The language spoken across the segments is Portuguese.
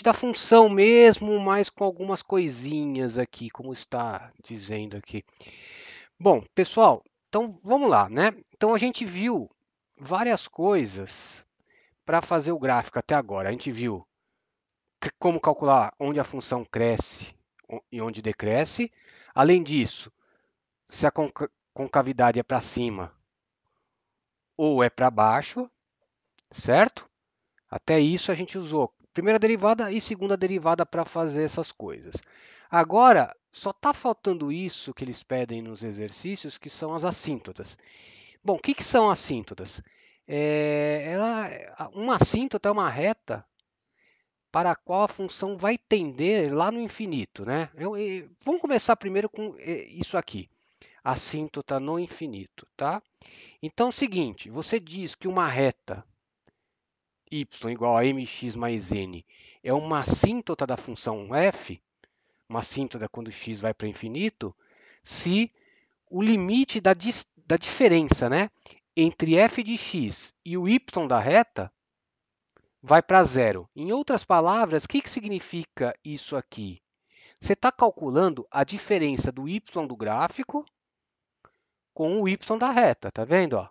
limite da função mesmo, mas com algumas coisinhas aqui, como está dizendo aqui. Bom, pessoal, então vamos lá, né? Então a gente viu várias coisas para fazer o gráfico até agora. A gente viu como calcular onde a função cresce e onde decresce. Além disso, se a concavidade é para cima ou é para baixo, certo? Até isso a gente usou primeira derivada e segunda derivada para fazer essas coisas. Agora, só está faltando isso que eles pedem nos exercícios, que são as assíntotas. Bom, o que, que são assíntotas? Uma assíntota é uma reta para a qual a função vai tender lá no infinito, né? Vamos começar primeiro com isso aqui, assíntota no infinito, tá? Então é o seguinte, você diz que uma reta y igual a mx mais n é uma assíntota da função f, uma assíntota quando x vai para infinito, se o limite da diferença, né, entre f de x e o y da reta vai para zero. Em outras palavras, o que significa isso aqui? Você está calculando a diferença do y do gráfico com o y da reta, tá vendo? Ó?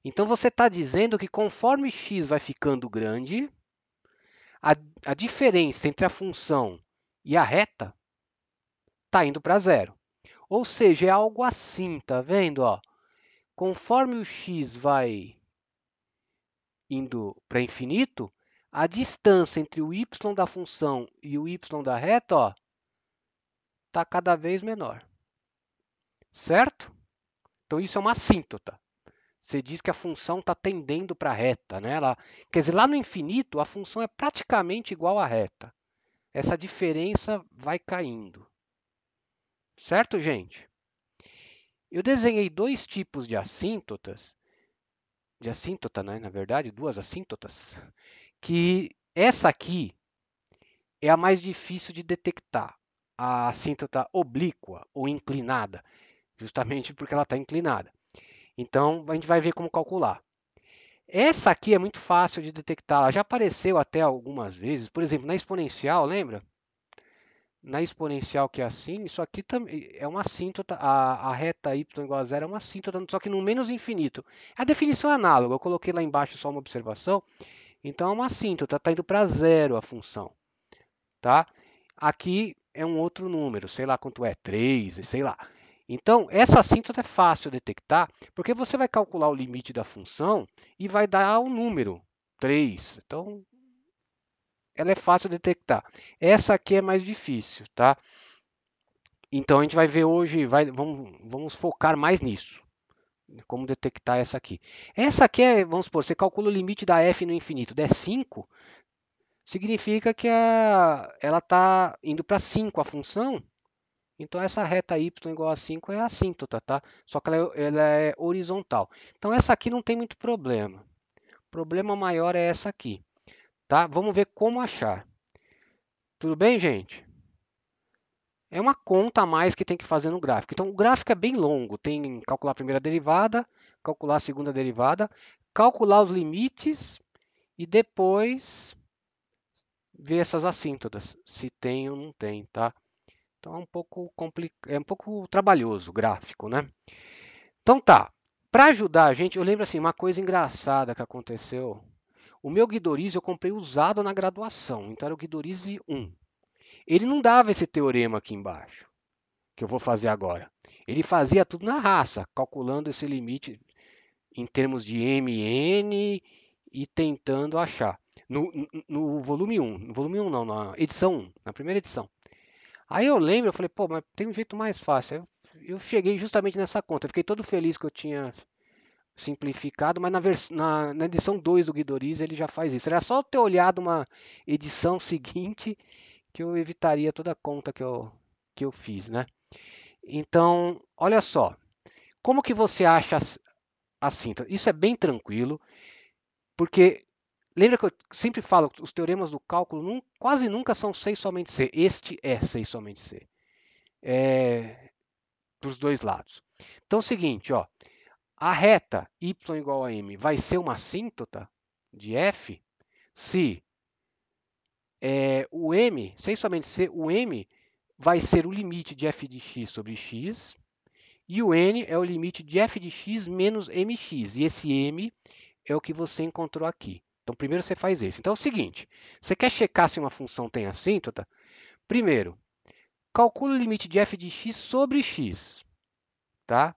Então você está dizendo que conforme x vai ficando grande, a diferença entre a função e a reta está indo para zero. Ou seja, é algo assim, tá vendo? Ó? Conforme o x vai indo para infinito, a distância entre o y da função e o y da reta está cada vez menor. Certo? Então isso é uma assíntota. Você diz que a função está tendendo para a reta, né? Quer dizer, lá no infinito, a função é praticamente igual à reta. Essa diferença vai caindo. Certo, gente? Eu desenhei dois tipos de assíntotas, né? Na verdade, duas assíntotas, que essa aqui é a mais difícil de detectar, a assíntota oblíqua ou inclinada, justamente porque ela está inclinada. Então, a gente vai ver como calcular. Essa aqui é muito fácil de detectar, ela já apareceu até algumas vezes, por exemplo, na exponencial, lembra? Na exponencial que é assim, isso aqui também é uma assíntota, a reta y igual a zero é uma assíntota, só que no menos infinito. A definição é análoga, eu coloquei lá embaixo só uma observação, então é uma assíntota, está indo para zero a função. Tá? Aqui é um outro número, sei lá quanto é, 3, sei lá. Então, essa assíntota é fácil de detectar, porque você vai calcular o limite da função e vai dar um número, 3. Então, ela é fácil de detectar. Essa aqui é mais difícil, tá? Então, a gente vai ver hoje, vamos focar mais nisso. Como detectar essa aqui. Essa aqui é, vamos supor, você calcula o limite da f no infinito, der 5, significa que ela está indo para 5 a função. Então, essa reta y igual a 5 é a assíntota, tá? Só que ela é horizontal. Então, essa aqui não tem muito problema. O problema maior é essa aqui, tá? Vamos ver como achar. Tudo bem, gente? É uma conta a mais que tem que fazer no gráfico. Então, o gráfico é bem longo. Tem que calcular a primeira derivada, calcular a segunda derivada, calcular os limites e depois ver essas assíntotas, se tem ou não tem, tá? Então, é um pouco trabalhoso o gráfico, né? Então tá, para ajudar a gente, eu lembro assim, uma coisa engraçada que aconteceu. O meu Guidorize eu comprei usado na graduação, então era o Guidorize 1. Ele não dava esse teorema aqui embaixo, que eu vou fazer agora. Ele fazia tudo na raça, calculando esse limite em termos de MN e tentando achar. No volume 1, no volume 1 não, na edição 1, na primeira edição. Aí eu lembro, eu falei, pô, mas tem um jeito mais fácil. Eu cheguei justamente nessa conta, eu fiquei todo feliz que eu tinha simplificado, mas na edição 2 do Guidoriz ele já faz isso. Era só eu ter olhado uma edição seguinte que eu evitaria toda a conta que eu fiz, né? Então, olha só, como que você acha assim? Isso é bem tranquilo, porque lembra que eu sempre falo que os teoremas do cálculo quase nunca são 6 somente C. Este é 6 somente C. Para os dois lados. Então é o seguinte, ó, a reta y igual a m vai ser uma assíntota de f se o m, sem somente c, o m vai ser o limite de f de x sobre x, e o n é o limite de f de x menos mx, e esse m é o que você encontrou aqui. Então, primeiro você faz esse. Então, é o seguinte, você quer checar se uma função tem assíntota? Primeiro, calcula o limite de f de x sobre x, tá?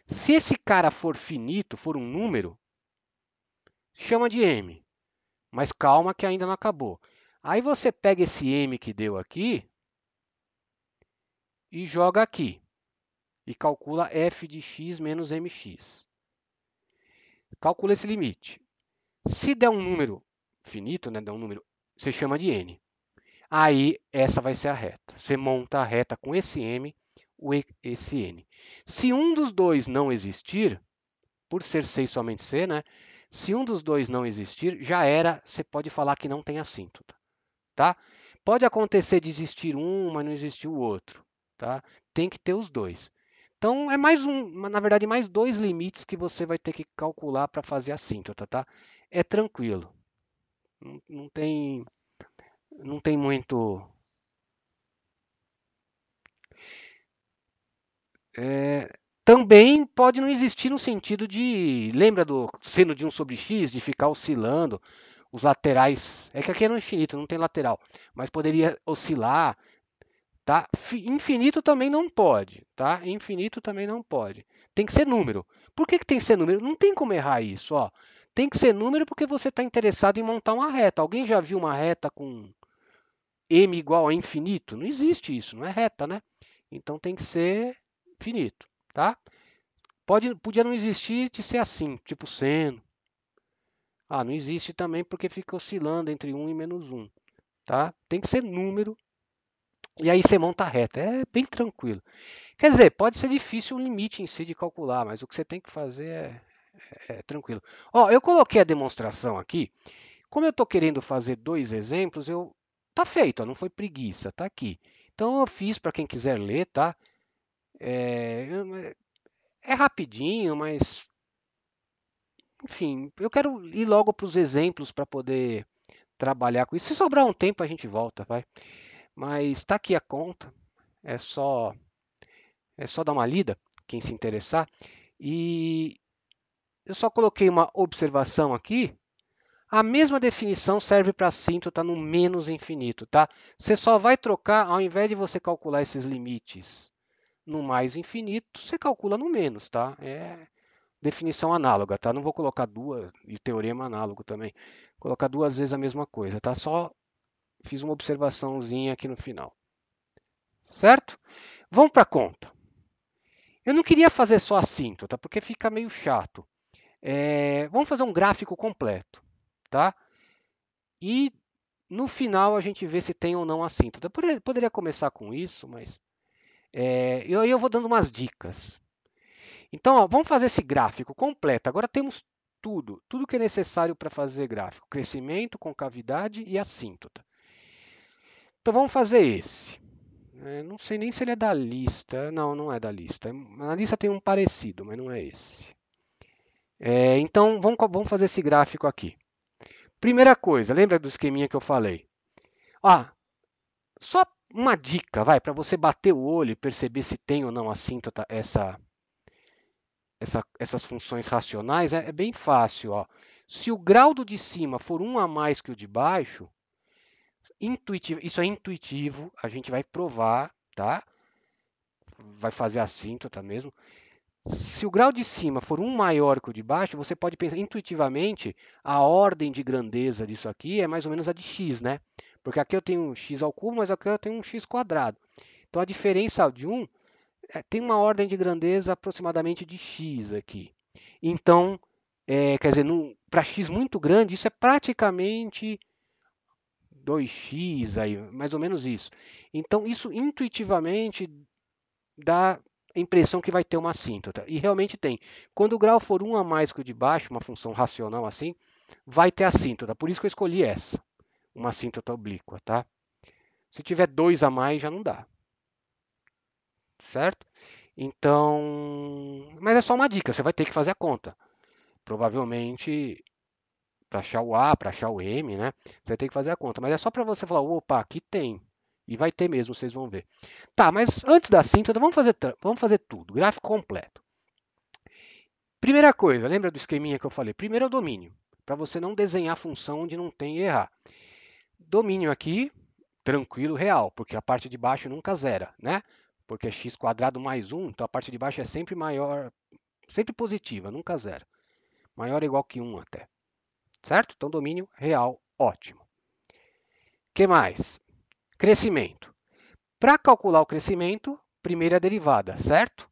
Se esse cara for finito, for um número, chama de m, mas calma que ainda não acabou. Aí você pega esse m que deu aqui e joga aqui, e calcula f de x menos mx. Calcula esse limite. Se der um número finito, né, der um número, você chama de n. Aí, essa vai ser a reta. Você monta a reta com esse m, esse n. Se um dos dois não existir, por ser C e somente C, né? Se um dos dois não existir, já era, você pode falar que não tem assíntota, tá? Pode acontecer de existir um, mas não existir o outro, tá? Tem que ter os dois. Então, é mais na verdade, mais dois limites que você vai ter que calcular para fazer a assíntota, tá? É tranquilo. Não tem muito. Também pode não existir no sentido de, lembra do seno de 1 sobre x, de ficar oscilando os laterais, é que aqui é no infinito, não tem lateral, mas poderia oscilar, tá? Infinito também não pode, tá? Infinito também não pode. Tem que ser número. Por que tem que ser número? Não tem como errar isso, ó. Tem que ser número porque você está interessado em montar uma reta. Alguém já viu uma reta com m igual a infinito? Não existe isso, não é reta, né? Então tem que ser finito, tá? Podia não existir de ser assim, tipo seno. Ah, não existe também porque fica oscilando entre 1 e menos 1. Tá? Tem que ser número. E aí você monta a reta. É bem tranquilo. Quer dizer, pode ser difícil o limite em si de calcular, mas o que você tem que fazer é tranquilo. Ó, eu coloquei a demonstração aqui. Como eu estou querendo fazer dois exemplos, tá feito, ó, não foi preguiça, tá aqui. Então eu fiz para quem quiser ler, tá? É rapidinho, mas enfim, eu quero ir logo para os exemplos para poder trabalhar com isso. Se sobrar um tempo, a gente volta, vai. Mas está aqui a conta, é só, é só dar uma lida, quem se interessar. E eu só coloquei uma observação aqui. A mesma definição serve para assíntota no menos infinito, tá? Você só vai trocar, ao invés de você calcular esses limites no mais infinito, você calcula no menos, tá? É definição análoga, tá? Não vou colocar duas, e teorema análogo também. Vou colocar duas vezes a mesma coisa, tá? Só fiz uma observaçãozinha aqui no final. Certo? Vamos para a conta. Eu não queria fazer só assíntota, porque fica meio chato. Vamos fazer um gráfico completo, tá? E no final a gente vê se tem ou não assíntota. Poderia começar com isso, mas eu vou dando umas dicas. Então, ó, vamos fazer esse gráfico completo. Agora temos tudo que é necessário para fazer gráfico: crescimento, concavidade e assíntota. Então vamos fazer esse. Não sei nem se ele é da lista. Não, não é da lista. Na lista tem um parecido, mas não é esse. Então vamos fazer esse gráfico aqui. Primeira coisa, lembra do esqueminha que eu falei? Ah, só uma dica, vai, para você bater o olho e perceber se tem ou não assíntota essas funções racionais, é bem fácil. Ó. Se o grau do de cima for 1 a mais que o de baixo, isso é intuitivo, a gente vai provar, tá? Vai fazer assíntota mesmo. Se o grau de cima for 1 maior que o de baixo, você pode pensar intuitivamente, a ordem de grandeza disso aqui é mais ou menos a de x, né? Porque aqui eu tenho x ao cubo, mas aqui eu tenho um x quadrado. Então a diferença de 1 tem uma ordem de grandeza aproximadamente de x aqui. Então, quer dizer, para x muito grande, isso é praticamente 2x, aí, mais ou menos isso. Então, isso intuitivamente dá a impressão que vai ter uma assíntota. E realmente tem. Quando o grau for 1 a mais que o de baixo, uma função racional assim, vai ter assíntota. Por isso que eu escolhi essa, uma assíntota oblíqua, tá? Se tiver 2 a mais, já não dá. Certo? Então, mas é só uma dica, você vai ter que fazer a conta. Provavelmente para achar o A, para achar o M, né? Você vai ter que fazer a conta. Mas é só para você falar, opa, aqui tem. E vai ter mesmo, vocês vão ver. Tá, mas antes da síntese, vamos fazer tudo. Gráfico completo. Primeira coisa, lembra do esqueminha que eu falei? Primeiro é o domínio, para você não desenhar a função onde não tem e errar. Domínio aqui, tranquilo, real, porque a parte de baixo nunca zera, né? Porque é x² mais 1, então a parte de baixo é sempre maior, sempre positiva, nunca zero. Maior ou igual que 1 até. Certo? Então, domínio real, ótimo. O que mais? Crescimento. Para calcular o crescimento, primeira derivada, certo?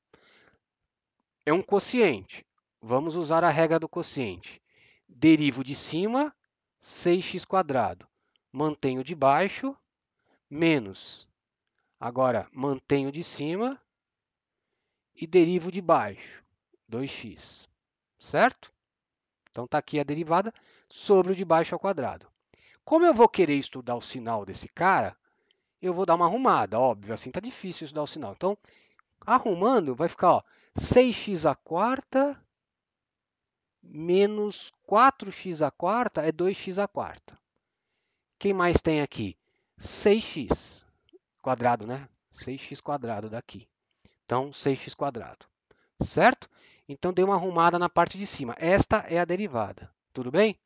É um quociente. Vamos usar a regra do quociente. Derivo de cima, 6x². Mantenho de baixo, menos. Agora, mantenho de cima e derivo de baixo, 2x. Certo? Então, está aqui a derivada sobre o de baixo ao quadrado. Como eu vou querer estudar o sinal desse cara, eu vou dar uma arrumada, óbvio, assim está difícil estudar o sinal. Então, arrumando, vai ficar ó, 6x² menos 4x² é 2x². Quem mais tem aqui? 6x², né? 6x² daqui. Então, 6x². Certo? Então, dei uma arrumada na parte de cima. Esta é a derivada. Tudo bem?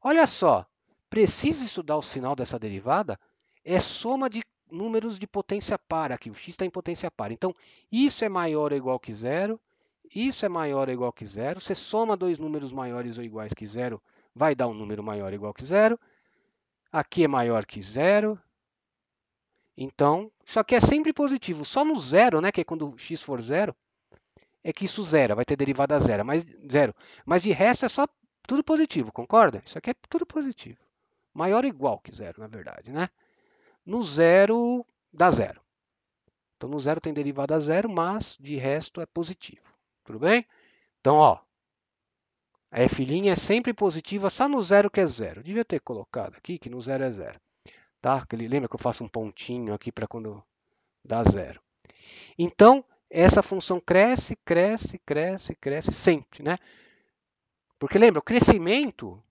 Olha só, precisa estudar o sinal dessa derivada? É soma de números de potência par aqui. O x está em potência par. Então, isso é maior ou igual que zero. Isso é maior ou igual que zero. Você soma dois números maiores ou iguais que zero, vai dar um número maior ou igual que zero. Aqui é maior que zero. Então, isso aqui é sempre positivo. Só no zero, né, que é quando x for zero, é que isso zera, vai ter derivada zero. Mas de resto é só tudo positivo, concorda? Isso aqui é tudo positivo. Maior ou igual que zero, na verdade, né? No zero, dá zero. Então, no zero tem derivada zero, mas de resto é positivo. Tudo bem? Então, ó, a f' é sempre positiva, só no zero que é zero. Devia ter colocado aqui que no zero é zero. Tá? Lembra que eu faço um pontinho aqui para quando dá zero. Então, essa função cresce, cresce, cresce, cresce sempre, né? Porque lembra, o crescimento,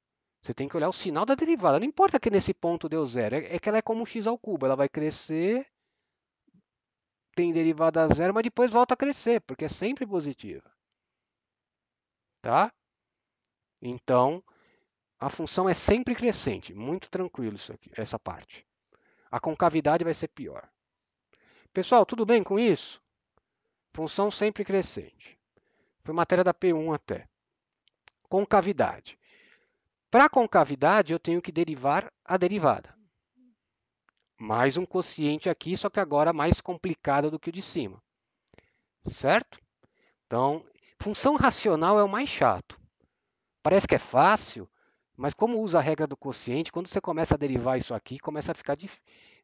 você tem que olhar o sinal da derivada. Não importa que nesse ponto deu zero, é que ela é como x ao cubo. Ela vai crescer, tem derivada zero, mas depois volta a crescer, porque é sempre positiva. Tá? Então, a função é sempre crescente. Muito tranquilo isso aqui, essa parte. A concavidade vai ser pior. Pessoal, tudo bem com isso? Função sempre crescente. Foi matéria da P1 até. Concavidade. Para concavidade, eu tenho que derivar a derivada. Mais um quociente aqui, só que agora mais complicado do que o de cima. Certo? Então, função racional é o mais chato. Parece que é fácil, mas como usa a regra do quociente, quando você começa a derivar isso aqui, começa a ficar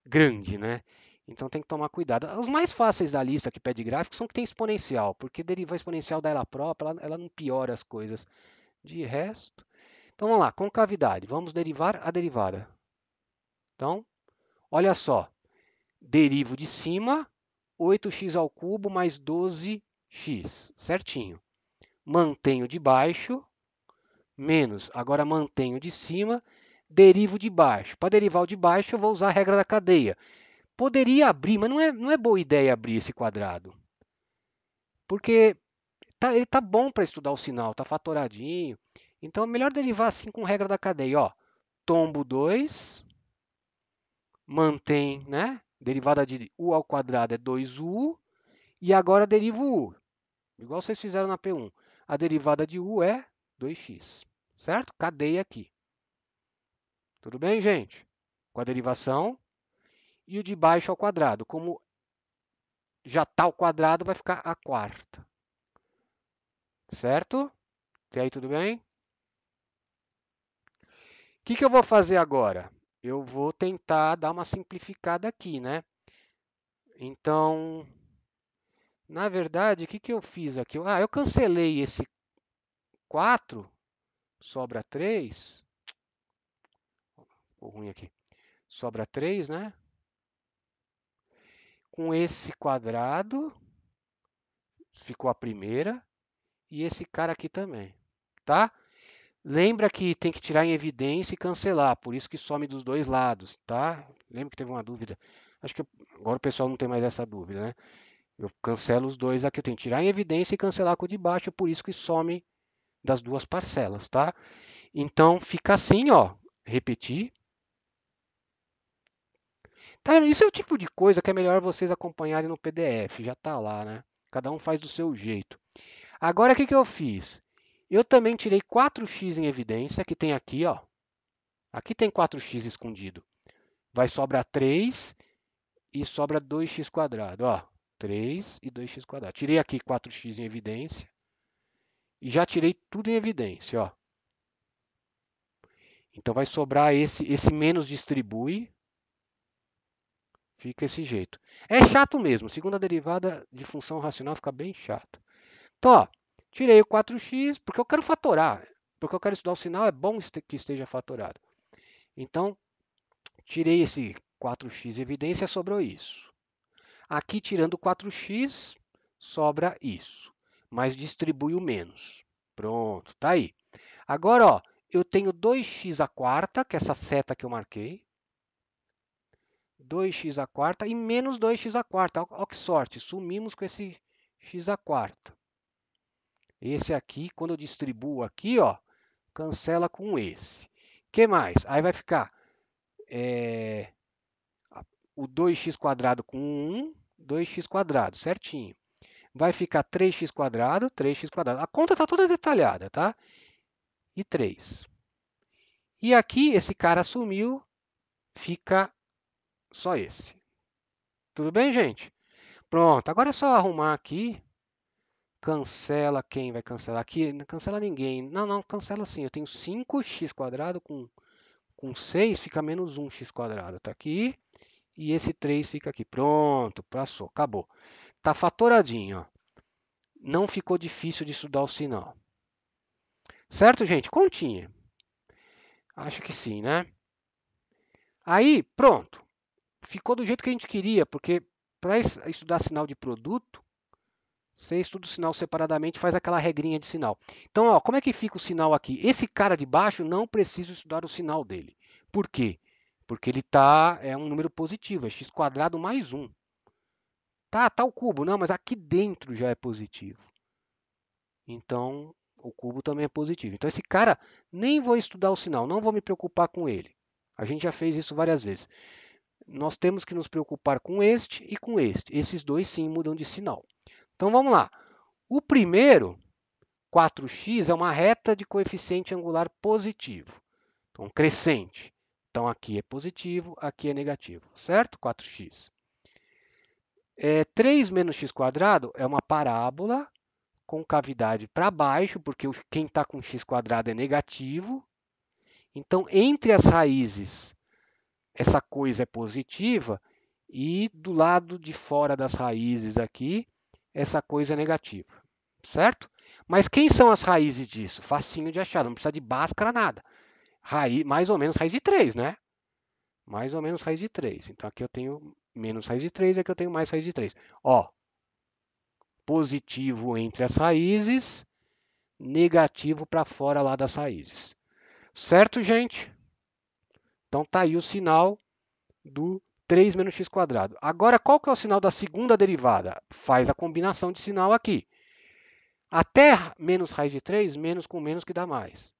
grande, né? Então tem que tomar cuidado. Os mais fáceis da lista que pede gráfico são que tem exponencial, porque derivar exponencial dela própria, ela não piora as coisas. De resto. Então vamos lá, concavidade. Vamos derivar a derivada. Então, olha só. Derivo de cima, 8x ao cubo mais 12x. Certinho. Mantenho de baixo, menos. Agora mantenho de cima, derivo de baixo. Para derivar o de baixo, eu vou usar a regra da cadeia. Poderia abrir, mas não é boa ideia abrir esse quadrado. Porque ele está bom para estudar o sinal, está fatoradinho. Então é melhor derivar assim com regra da cadeia. Ó, tombo 2, mantém, né? Derivada de u ao quadrado é 2u. E agora derivo u. Igual vocês fizeram na P1. A derivada de u é 2x. Certo? Cadeia aqui. Tudo bem, gente? Com a derivação. E o de baixo ao quadrado. Como já está ao quadrado, vai ficar a quarta. Certo? Até aí tudo bem? O que eu vou fazer agora? Eu vou tentar dar uma simplificada aqui, né? Então, na verdade, o que eu fiz aqui? Eu cancelei esse 4, sobra 3. Ficou ruim aqui. Sobra 3, né? Com esse quadrado, ficou a primeira. E esse cara aqui também, tá? Lembra que tem que tirar em evidência e cancelar, por isso que some dos dois lados, tá? Lembra que teve uma dúvida? Acho que agora o pessoal não tem mais essa dúvida, né? Eu cancelo os dois aqui, eu tenho que tirar em evidência e cancelar com o de baixo, por isso que some das duas parcelas, tá? Então fica assim, ó, repetir. Tá vendo? Isso é o tipo de coisa que é melhor vocês acompanharem no PDF, já tá lá, né? Cada um faz do seu jeito. Agora o que que eu fiz? Eu também tirei 4x em evidência, que tem aqui, ó. Aqui tem 4x escondido. Vai sobrar 3 e sobra 2x quadrado, ó. 3 e 2x quadrado. Tirei aqui 4x em evidência e já tirei tudo em evidência, ó. Então vai sobrar esse menos distribui, fica esse jeito. É chato mesmo, segunda derivada de função racional fica bem chato. Então, ó, tirei o 4x porque eu quero fatorar, porque eu quero estudar o sinal, é bom que esteja fatorado. Então, tirei esse 4x em evidência, sobrou isso. Aqui, tirando 4x, sobra isso, mas distribui o menos. Pronto, tá aí. Agora, ó, eu tenho 2x à quarta, que é essa seta que eu marquei, 2x à quarta e menos 2x à quarta. Olha que sorte, sumimos com esse x à quarta. Esse aqui, quando eu distribuo aqui, ó, cancela com esse. O que mais? Aí vai ficar o 2x quadrado com 1, 2x quadrado, certinho. Vai ficar 3x quadrado, 3x quadrado. A conta está toda detalhada, tá? E 3. E aqui, esse cara sumiu, fica só esse. Tudo bem, gente? Pronto, agora é só arrumar aqui. Cancela quem vai cancelar aqui? Não cancela ninguém. Não, não, cancela sim. Eu tenho 5x quadrado com 6, fica menos 1x quadrado. Tá aqui. E esse 3 fica aqui. Pronto, passou, acabou. Tá fatoradinho, ó. Não ficou difícil de estudar o sinal. Certo, gente? Continha. Acho que sim, né? Aí, pronto. Ficou do jeito que a gente queria, porque para estudar sinal de produto, você estuda o sinal separadamente, faz aquela regrinha de sinal. Então, ó, como é que fica o sinal aqui? Esse cara de baixo não precisa estudar o sinal dele. Por quê? Porque ele é um número positivo, é x quadrado mais 1. Tá o cubo, não, mas aqui dentro já é positivo. Então, o cubo também é positivo. Então, esse cara, nem vou estudar o sinal, não vou me preocupar com ele. A gente já fez isso várias vezes. Nós temos que nos preocupar com este e com este. Esses dois sim mudam de sinal. Então, vamos lá. O primeiro, 4x, é uma reta de coeficiente angular positivo. Então, crescente. Então, aqui é positivo, aqui é negativo, certo? 4x. 3 menos x quadrado é uma parábola com cavidade para baixo, porque quem está com x quadrado é negativo. Então, entre as raízes, essa coisa é positiva, e do lado de fora das raízes aqui, essa coisa é negativa, certo? Mas quem são as raízes disso? Facinho de achar, não precisa de Bhaskara nada. Mais ou menos raiz de 3, né? Mais ou menos raiz de 3. Então aqui eu tenho menos raiz de 3 e aqui eu tenho mais raiz de 3. Ó, positivo entre as raízes, negativo para fora lá das raízes. Certo, gente? Então tá aí o sinal do 3 menos x quadrado. Agora, qual que é o sinal da segunda derivada? Faz a combinação de sinal aqui. Até menos raiz de 3, menos com menos que dá mais.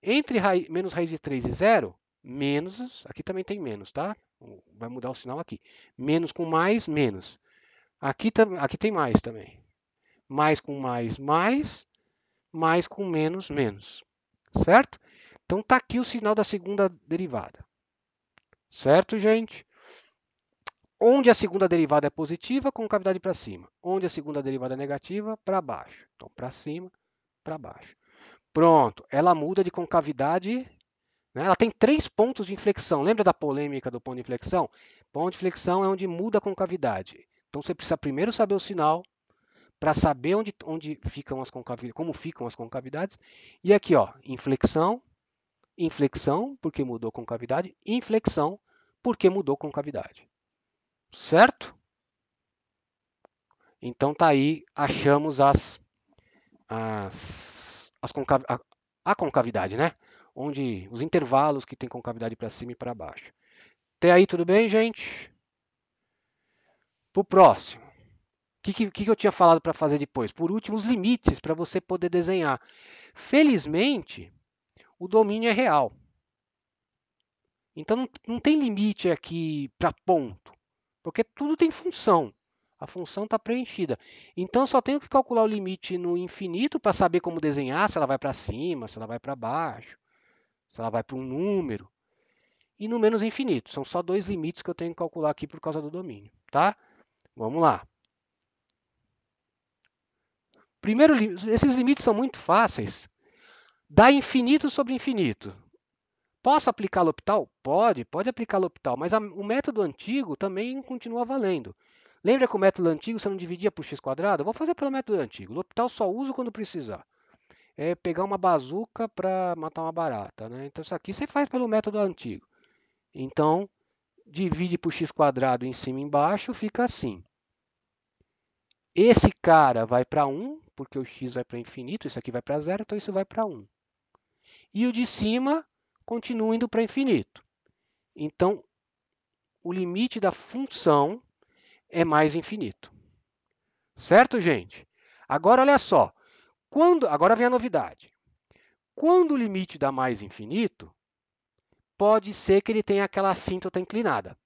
Entre menos raiz de 3 e 0, menos, aqui também tem menos, tá? Vai mudar o sinal aqui. Menos com mais, menos. Aqui tem mais também. Mais com mais, mais com menos, menos. Certo? Então tá aqui o sinal da segunda derivada. Certo, gente? Onde a segunda derivada é positiva, com cavidade para cima. Onde a segunda derivada é negativa, para baixo. Então, para cima, para baixo. Pronto, ela muda de concavidade, né? Ela tem 3 pontos de inflexão. Lembra da polêmica do ponto de inflexão? Ponto de inflexão é onde muda a concavidade. Então, você precisa primeiro saber o sinal, para saber onde ficam as concavidades, como ficam as concavidades. E aqui, ó, inflexão, inflexão, porque mudou concavidade, inflexão, porque mudou concavidade. Certo? Então tá aí, achamos as a concavidade, né? Onde os intervalos que tem concavidade para cima e para baixo. Até aí tudo bem, gente? Para o próximo. O que eu tinha falado para fazer depois? Por último, os limites para você poder desenhar. Felizmente, o domínio é real. Então não tem limite aqui para ponto, porque tudo tem função. A função está preenchida. Então só tenho que calcular o limite no infinito para saber como desenhar, se ela vai para cima, se ela vai para baixo, se ela vai para um número. E no menos infinito. São só dois limites que eu tenho que calcular aqui por causa do domínio. Tá? Vamos lá. Primeiro, esses limites são muito fáceis. Dá infinito sobre infinito. Posso aplicar L'Hopital? Pode aplicar L'Hopital, mas o método antigo também continua valendo. Lembra que o método antigo você não dividia por x²? Eu vou fazer pelo método antigo. L'Hopital só uso quando precisar. É pegar uma bazuca para matar uma barata, né? Então isso aqui você faz pelo método antigo. Então, divide por x² em cima e embaixo, fica assim. Esse cara vai para 1, porque o x vai para infinito, isso aqui vai para 0, então isso vai para 1. E o de cima continua indo para infinito. Então, o limite da função é mais infinito. Certo, gente? Agora, olha só. Agora vem a novidade. Quando o limite dá mais infinito, pode ser que ele tenha aquela assíntota inclinada.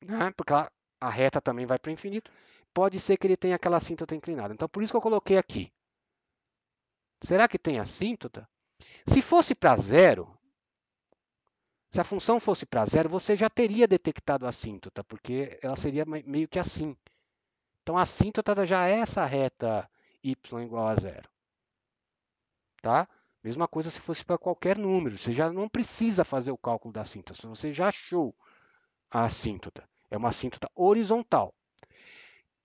Né? Porque a reta também vai para o infinito. Pode ser que ele tenha aquela assíntota inclinada. Então, por isso que eu coloquei aqui. Será que tem assíntota? Se fosse para zero, se a função fosse para zero, você já teria detectado a assíntota, porque ela seria meio que assim. Então, a assíntota já é essa reta y igual a zero. Tá? Mesma coisa se fosse para qualquer número. Você já não precisa fazer o cálculo da assíntota. Você já achou a assíntota. É uma assíntota horizontal.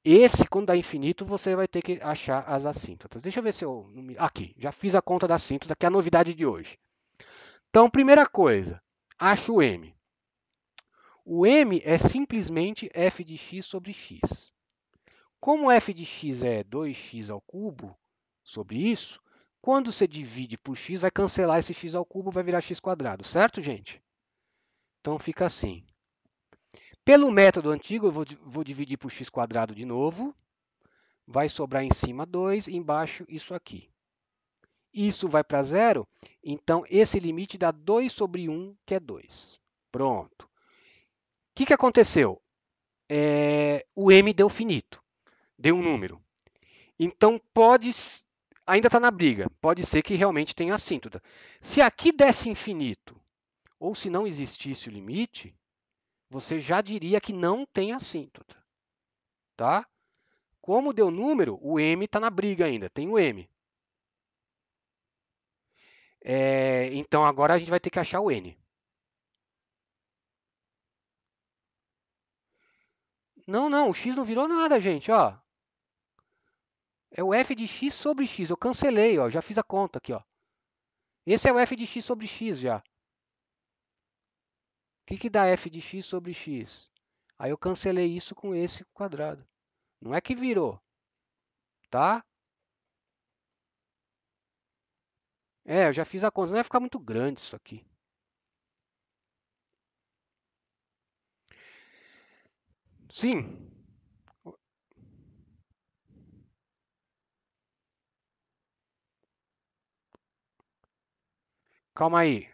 Esse, quando dá infinito, você vai ter que achar as assíntotas. Deixa eu ver se eu... Aqui, já fiz a conta da assíntota, que é a novidade de hoje. Então, primeira coisa, acho o m. O m é simplesmente f de x sobre x. Como f de x é 2x ao cubo sobre isso, quando você divide por x, vai cancelar esse x ao cubo, vai virar x², certo, gente? Então fica assim. Pelo método antigo, eu vou dividir por x² de novo. Vai sobrar em cima 2, embaixo isso aqui. Isso vai para zero, então esse limite dá 2 sobre 1, que é 2. Pronto. O que aconteceu? O m deu finito, deu um número. Então ainda está na briga, pode ser que realmente tenha assíntota. Se aqui desse infinito, ou se não existisse o limite, você já diria que não tem assíntota. Tá? Como deu número, o m está na briga ainda, tem o m. Então agora a gente vai ter que achar o n. Não, o x não virou nada, gente. Ó. É o f de x sobre x. Eu cancelei, ó, já fiz a conta aqui. Ó. Esse é o f de x sobre x já. O que dá f de x sobre x? Aí eu cancelei isso com esse quadrado. Não é que virou, tá? Eu já fiz a conta. Não vai ficar muito grande isso aqui. Sim. Calma aí.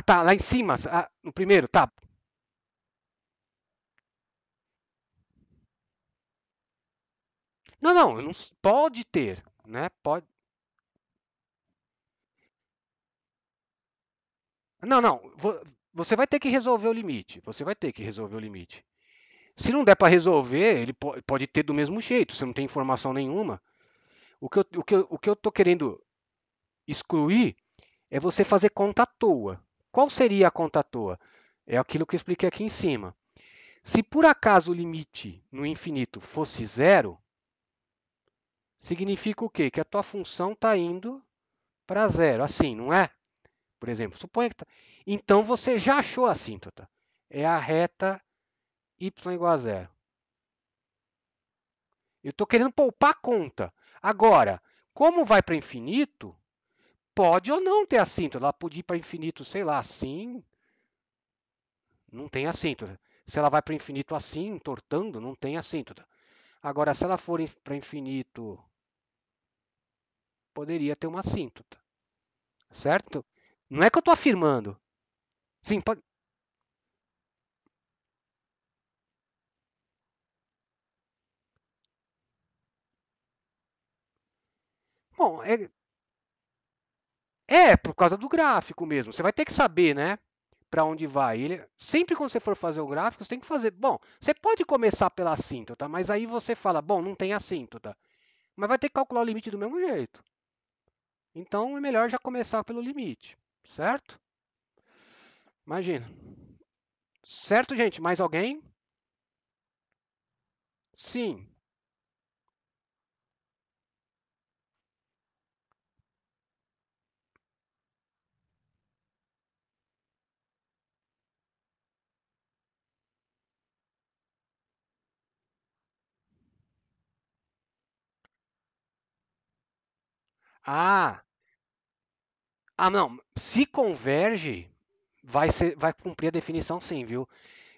Tá, lá em cima. No primeiro, tá. Não, pode ter, né? Pode. Não. Você vai ter que resolver o limite. Você vai ter que resolver o limite. Se não der para resolver, ele pode ter do mesmo jeito. Você não tem informação nenhuma. O que eu tô querendo excluir é você fazer conta à toa. Qual seria a conta à toa? É aquilo que eu expliquei aqui em cima. Se por acaso o limite no infinito fosse zero, significa o quê? Que a tua função está indo para zero, assim, não é? Por exemplo, suponha que então você já achou a assíntota. É a reta y igual a zero. Eu estou querendo poupar a conta. Agora, como vai para infinito, pode ou não ter assíntota. Ela pode ir para infinito, sei lá, assim, não tem assíntota. Se ela vai para o infinito assim, entortando, não tem assíntota. Agora, se ela for para infinito, poderia ter uma assíntota, certo? Não é que eu estou afirmando. Sim, pode. Bom, é por causa do gráfico mesmo. Você vai ter que saber, né? Para onde vai. Sempre quando você for fazer o gráfico, você tem que fazer. Bom, você pode começar pela assíntota, mas aí você fala, bom, não tem assíntota. Mas vai ter que calcular o limite do mesmo jeito. Então é melhor já começar pelo limite, certo? Imagina. Certo, gente? Mais alguém? Sim. Ah, não. Se converge, vai cumprir a definição sim, viu?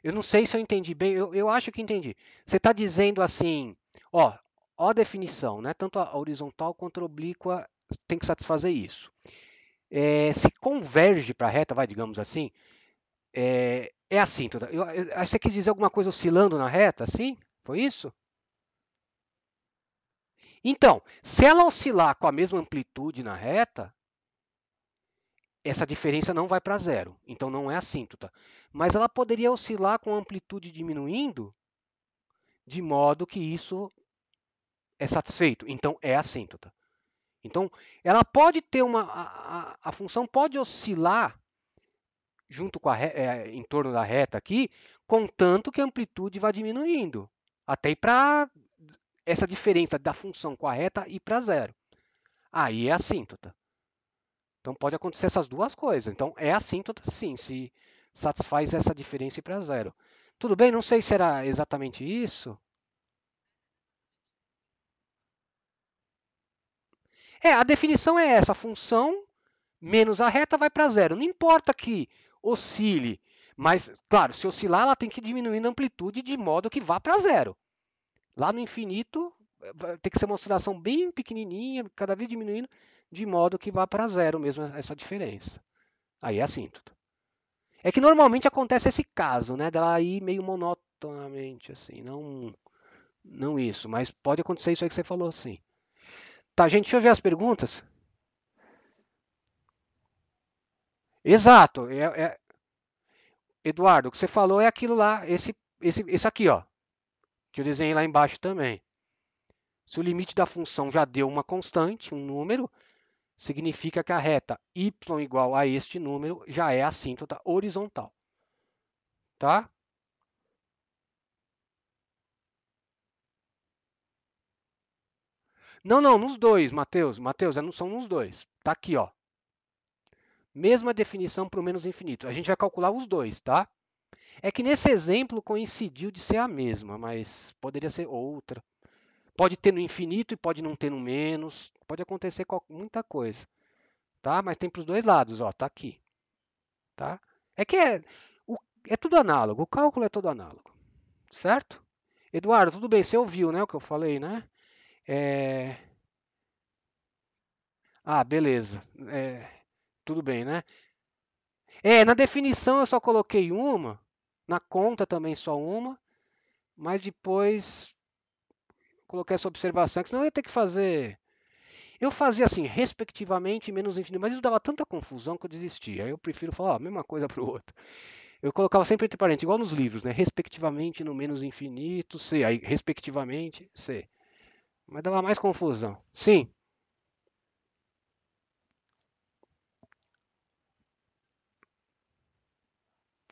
Eu não sei se eu entendi bem, eu acho que entendi. Você está dizendo assim, ó a definição, né? Tanto a horizontal quanto a oblíqua tem que satisfazer isso. Se converge para a reta, vai, digamos assim, é assíntota. Você quis dizer alguma coisa oscilando na reta, assim? Foi isso? Então, se ela oscilar com a mesma amplitude na reta, essa diferença não vai para zero. Então não é assíntota. Mas ela poderia oscilar com a amplitude diminuindo, de modo que isso é satisfeito. Então é assíntota. Então, ela pode ter a função pode oscilar junto com em torno da reta aqui, contanto que a amplitude vá diminuindo, até ir para essa diferença da função com a reta ir para zero. Aí é assíntota. Então pode acontecer essas duas coisas. Então é assíntota sim, se satisfaz essa diferença ir para zero. Tudo bem? Não sei se era exatamente isso. A definição é essa, a função menos a reta vai para zero. Não importa que oscile, mas, claro, se oscilar, ela tem que diminuir a amplitude de modo que vá para zero. Lá no infinito, tem que ser uma oscilação bem pequenininha, cada vez diminuindo, de modo que vá para zero mesmo essa diferença. Aí é assíntota. É que normalmente acontece esse caso, né, dela ir meio monotonamente, assim, não isso, mas pode acontecer isso aí que você falou, sim. Tá, gente, deixa eu ver as perguntas. Exato, Eduardo, o que você falou é aquilo lá, esse aqui, ó, que eu desenhei lá embaixo também. Se o limite da função já deu uma constante, um número, significa que a reta y igual a este número já é assíntota horizontal, tá? Não, não, nos dois, Matheus. Matheus, não são nos dois. Tá aqui, ó. Mesma definição para o menos infinito. A gente vai calcular os dois, tá? É que nesse exemplo coincidiu de ser a mesma, mas poderia ser outra. Pode ter no infinito e pode não ter no menos. Pode acontecer com muita coisa, tá? Mas tem para os dois lados, ó. Tá aqui, tá? É que é tudo análogo. O cálculo é todo análogo, certo? Eduardo, tudo bem? Você ouviu, né, o que eu falei, né? É... Ah, beleza. Tudo bem, né? Na definição eu só coloquei uma, na conta também só uma, mas depois coloquei essa observação, que senão eu ia ter que fazer. Eu fazia assim, respectivamente menos infinito, mas isso dava tanta confusão que eu desisti. Aí eu prefiro falar a mesma coisa para o outro. Eu colocava sempre entre parênteses, igual nos livros, né? Respectivamente no menos infinito, C. Aí, respectivamente, C. Mas dava mais confusão. Sim,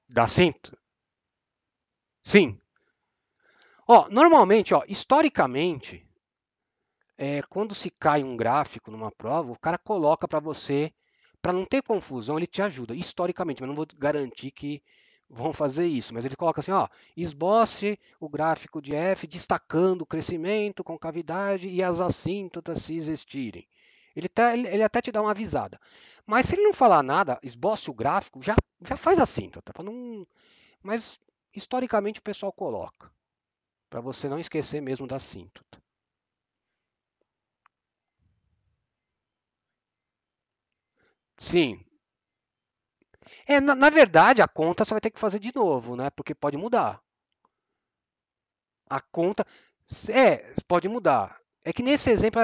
dá sim. Sim. Normalmente, historicamente, quando se cai um gráfico numa prova, o cara coloca para você, para não ter confusão, ele te ajuda, historicamente, mas não vou garantir que vão fazer isso, mas ele coloca assim, esboce o gráfico de f destacando o crescimento, concavidade e as assíntotas se existirem. Ele até te dá uma avisada. Mas se ele não falar nada, esboce o gráfico, já faz assíntota. Mas historicamente o pessoal coloca, para você não esquecer mesmo da assíntota. Sim. Na verdade, a conta você vai ter que fazer de novo, né? Porque pode mudar. A conta. Pode mudar. É que nesse exemplo,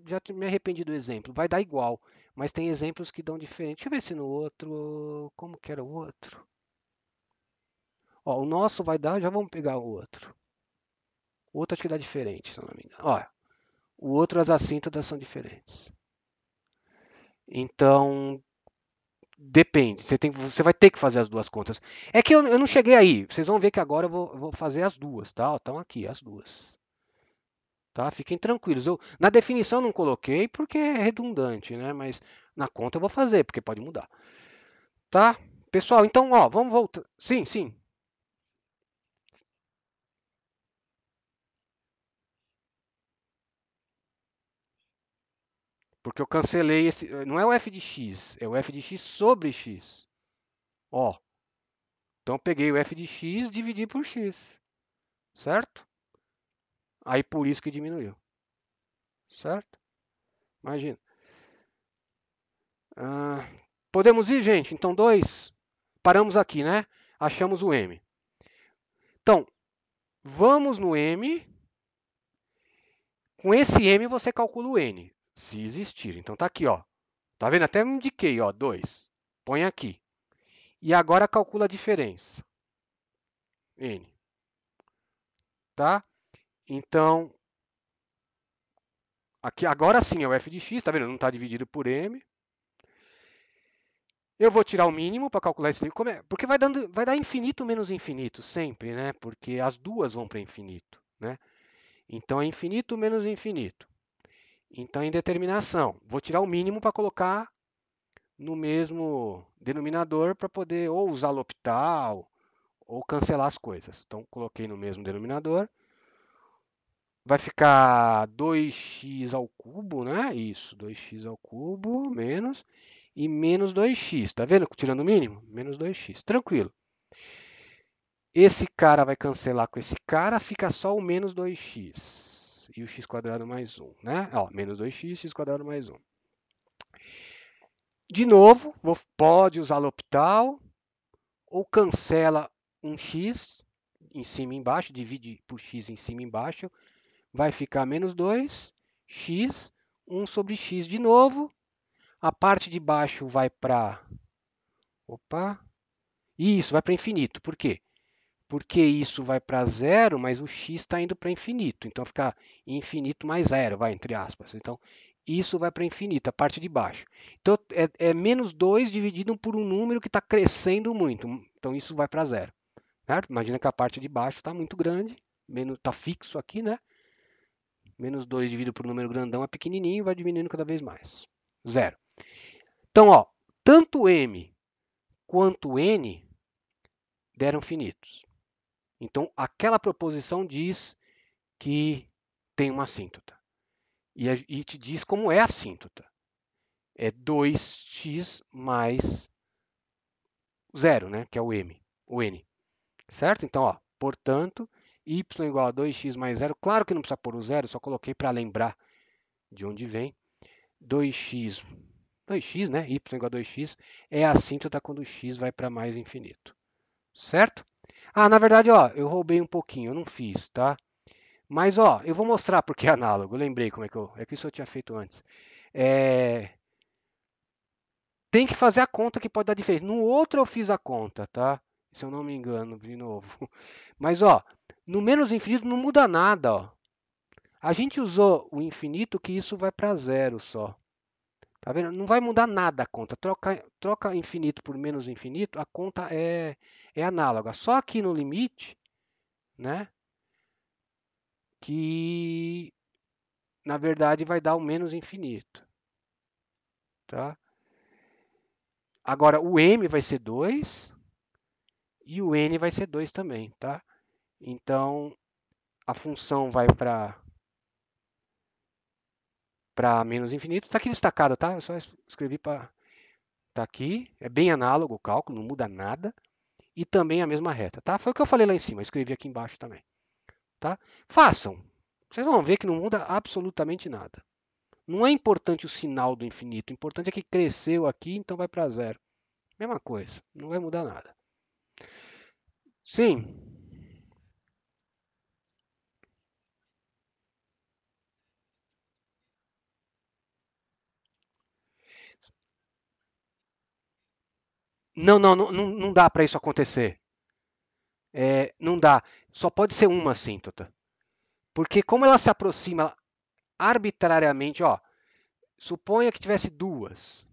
já me arrependi do exemplo, vai dar igual. Mas tem exemplos que dão diferente. Deixa eu ver se no outro. Como que era o outro? Ó, o nosso vai dar, já vamos pegar o outro. O outro acho que dá diferente, se eu não me engano. Ó, o outro as assíntotas são diferentes. Então, depende. Você vai ter que fazer as duas contas. É que eu não cheguei aí. Vocês vão ver que agora eu vou fazer as duas, tá? Estão aqui, as duas. Tá? Fiquem tranquilos. Na definição não coloquei porque é redundante, né? Mas na conta eu vou fazer, porque pode mudar. Tá? Pessoal, então, ó, vamos voltar. Sim, sim. Porque eu cancelei esse. Não é o f de x, é o f de x sobre x. Ó, então eu peguei o f de x e dividi por x. Certo? Aí por isso que diminuiu. Certo? Imagina. Ah, podemos ir, gente? Então, 2. Paramos aqui, né? Achamos o m. Então, vamos no m. Com esse m você calcula o n, se existir. Então tá aqui, ó. Tá vendo? Até me indiquei, ó, 2. Põe aqui. E agora calcula a diferença. N, tá? Então, aqui agora sim é o f de x, tá vendo? Não está dividido por m. Eu vou tirar o mínimo para calcular esse nível. Porque vai dar infinito menos infinito sempre, né? Porque as duas vão para infinito, né? Então é infinito menos infinito. Então, em determinação, vou tirar o mínimo para colocar no mesmo denominador para poder ou usar L'Hopital ou cancelar as coisas. Então, coloquei no mesmo denominador. Vai ficar 2x ao cubo, né? Isso, 2x ao cubo menos e menos 2x. Tá vendo? Tirando o mínimo? Menos 2x. Tranquilo. Esse cara vai cancelar com esse cara, fica só o menos 2x. E o x quadrado mais 1, né? Ó, menos 2x, x quadrado mais 1. De novo, pode usar L'Hopital ou cancela um x em cima e embaixo, divide por x em cima e embaixo, vai ficar menos 2, x, 1 sobre x de novo. A parte de baixo vai para... Opa! Isso, vai para infinito. Por quê? Porque isso vai para zero, mas o x está indo para infinito. Então fica infinito mais zero, vai, entre aspas. Então, isso vai para infinito, a parte de baixo. Então, é menos 2 dividido por um número que está crescendo muito. Então, isso vai para zero. Certo? Imagina que a parte de baixo está muito grande, está fixo aqui, né? Menos 2 dividido por um número grandão é pequenininho e vai diminuindo cada vez mais. Zero. Então, ó, tanto m quanto n deram finitos. Então, aquela proposição diz que tem uma assíntota. E te diz como é a assíntota. É 2x mais zero, né? Que é o n. Certo? Então, ó, portanto, y igual a 2x mais zero. Claro que não precisa pôr o zero, só coloquei para lembrar de onde vem. 2x, 2x, né? Y igual a 2x é a assíntota quando o x vai para mais infinito. Certo? Ah, na verdade, ó, eu roubei um pouquinho, eu não fiz, tá? Mas, ó, eu vou mostrar porque é análogo. Eu lembrei como é que eu... É que isso eu tinha feito antes. É, tem que fazer a conta que pode dar diferença. No outro eu fiz a conta, tá? Se eu não me engano, de novo. Mas, ó, no menos infinito não muda nada, ó. A gente usou o infinito que isso vai para zero só. Tá vendo? Não vai mudar nada a conta. Troca infinito por menos infinito, a conta é análoga. Só aqui no limite, né? Que na verdade vai dar o menos infinito. Tá? Agora o m vai ser 2 e o n vai ser 2 também. Tá? Então a função vai para para menos infinito. Está aqui destacado, tá? Eu só escrevi para... Está aqui, é bem análogo o cálculo, não muda nada. E também a mesma reta, tá? Foi o que eu falei lá em cima, eu escrevi aqui embaixo também, tá? Façam. Vocês vão ver que não muda absolutamente nada. Não é importante o sinal do infinito, o importante é que cresceu aqui, então vai para zero. Mesma coisa, não vai mudar nada. Sim. Não dá para isso acontecer. Não dá. Só pode ser uma assíntota. Porque como ela se aproxima arbitrariamente, ó, suponha que tivesse duas.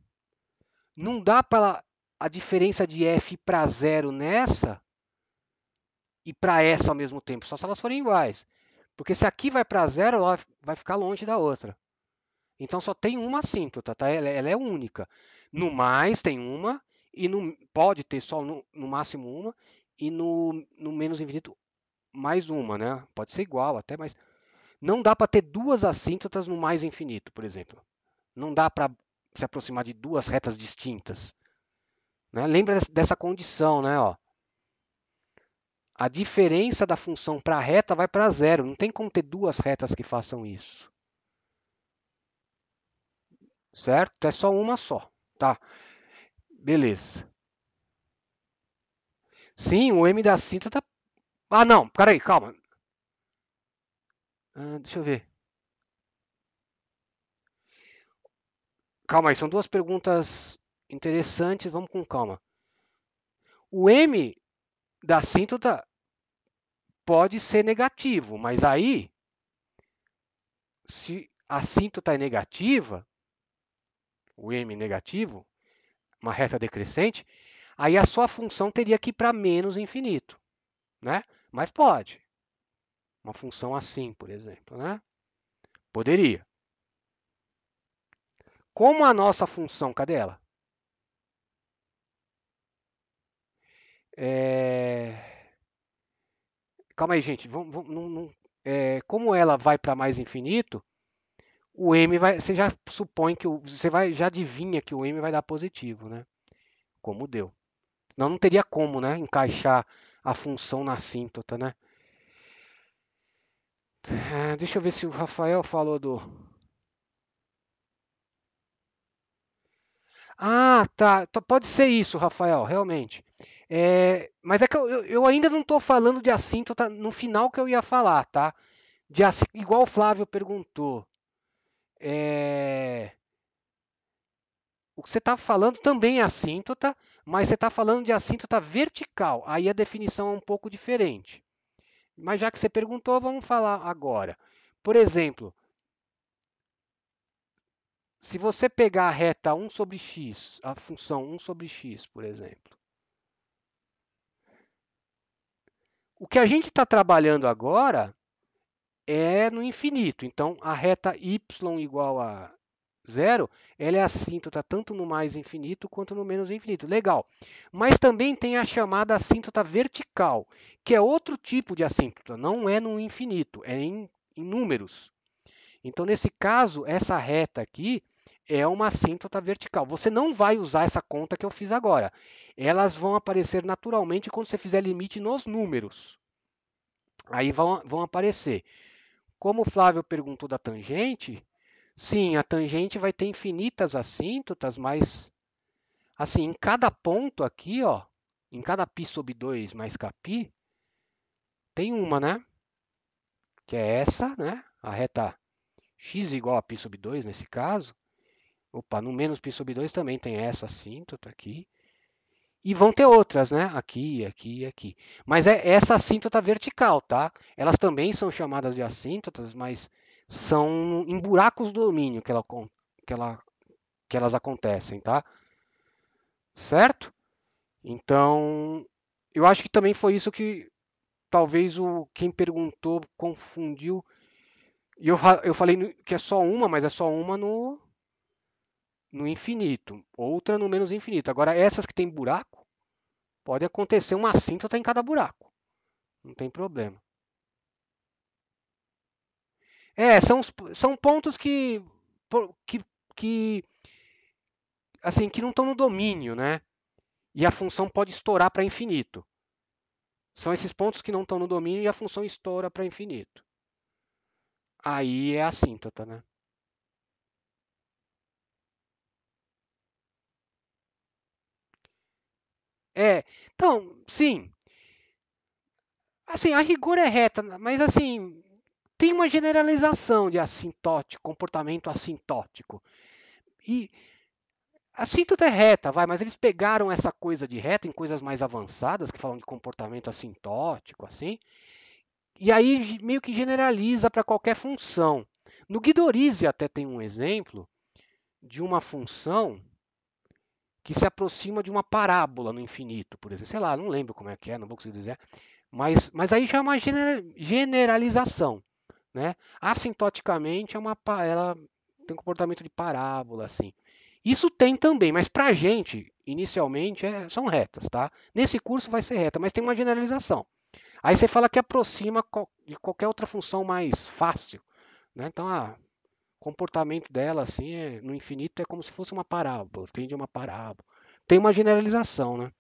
Não dá para a diferença de f para zero nessa e para essa ao mesmo tempo, só se elas forem iguais. Porque se aqui vai para zero, ela vai ficar longe da outra. Então só tem uma assíntota, tá? Ela é única. No mais tem uma, e pode ter só no máximo uma, e no menos infinito mais uma, né? Pode ser igual até, mas não dá para ter duas assíntotas no mais infinito, por exemplo. Não dá para se aproximar de duas retas distintas. Né? Lembra dessa condição, né? Ó. A diferença da função para a reta vai para zero. Não tem como ter duas retas que façam isso. Certo? É só uma só. Tá, beleza. Sim, o M da assíntota. Ah, não, peraí, calma. Deixa eu ver. Calma aí, são duas perguntas interessantes. Vamos com calma. O M da assíntota pode ser negativo, mas aí, se a assíntota é negativa, o M negativo, uma reta decrescente, aí a sua função teria que ir para menos infinito, né? Mas pode. Uma função assim, por exemplo, né? Poderia. Como a nossa função, cadê ela? Calma aí, gente. Como ela vai para mais infinito, o M vai. Você já supõe que já adivinha que o M vai dar positivo, né? Como deu. Senão não teria como, né? Encaixar a função na assíntota, né? Deixa eu ver se o Rafael falou do. Ah, tá. Pode ser isso, Rafael, realmente. Mas é que eu ainda não estou falando de assíntota no final que eu ia falar, tá? Igual o Flávio perguntou. É, O que você está falando também é assíntota, mas você está falando de assíntota vertical. Aí a definição é um pouco diferente. Mas já que você perguntou, vamos falar agora. Por exemplo, se você pegar a reta 1 sobre x, a função 1 sobre x, por exemplo, o que a gente está trabalhando agora é no infinito. Então, a reta y igual a zero, ela é assíntota tanto no mais infinito quanto no menos infinito. Legal. Mas também tem a chamada assíntota vertical, que é outro tipo de assíntota. Não é no infinito, é em números. Então, nesse caso, essa reta aqui é uma assíntota vertical. Você não vai usar essa conta que eu fiz agora. Elas vão aparecer naturalmente quando você fizer limite nos números. Aí vão aparecer. Como o Flávio perguntou da tangente, sim, a tangente vai ter infinitas assíntotas, mas assim, em cada ponto aqui, ó, em cada π sobre 2 mais kπ, tem uma, né? Que é essa, né? A reta x igual a π sobre 2 nesse caso. Opa, no menos π sobre 2 também tem essa assíntota aqui. E vão ter outras, né? Aqui, aqui e aqui. Mas é essa assíntota vertical, tá? Elas também são chamadas de assíntotas, mas são em buracos do domínio que, ela, que elas acontecem, tá? Certo? Então, eu acho que também foi isso que talvez quem perguntou confundiu. E eu falei que é só uma, mas é só uma no infinito, outra no menos infinito. Agora, essas que tem buraco, pode acontecer uma assíntota em cada buraco. Não tem problema. São pontos que que, assim, que não estão no domínio, né? E a função pode estourar para infinito. São esses pontos que não estão no domínio e a função estoura para infinito. Aí é assíntota, né? É, então, sim, assim, a rigor é reta, mas assim, tem uma generalização de assintótico, comportamento assintótico. E assíntota é reta, vai, mas eles pegaram essa coisa de reta em coisas mais avançadas, que falam de comportamento assintótico, assim, e aí meio que generaliza para qualquer função. No Guidorizi até tem um exemplo de uma função que se aproxima de uma parábola no infinito, por exemplo. Sei lá, não lembro como é que é, não vou conseguir dizer. Mas aí já é uma generalização. Né? Assintoticamente ela tem um comportamento de parábola, assim. Isso tem também, mas para a gente, inicialmente, são retas, tá? Nesse curso vai ser reta, mas tem uma generalização. Aí você fala que aproxima de qualquer outra função mais fácil, né? Então, o comportamento dela, assim, no infinito é como se fosse uma parábola, tende a uma parábola. Tem uma generalização, né?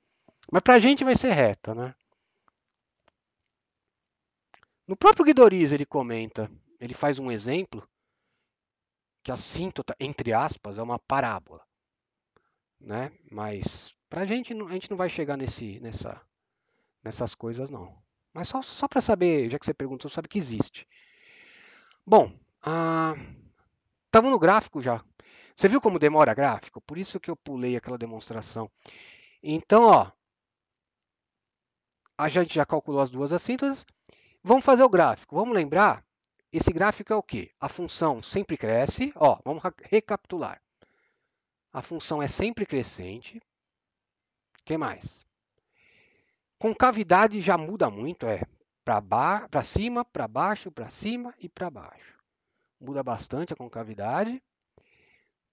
Mas para a gente vai ser reta, né? No próprio Guidoriz ele comenta, ele faz um exemplo que a assíntota, entre aspas, é uma parábola, né? Mas para a gente não vai chegar nessas coisas, não. Mas só para saber, já que você perguntou, sabe que existe. Bom, estamos no gráfico já. Você viu como demora gráfico? Por isso que eu pulei aquela demonstração. Então, ó, a gente já calculou as duas assíntotas. Vamos fazer o gráfico. Vamos lembrar? Esse gráfico é o quê? A função sempre cresce. Ó, vamos recapitular. A função é sempre crescente. O que mais? Concavidade já muda muito, para cima, para baixo, para cima e para baixo. Muda bastante a concavidade,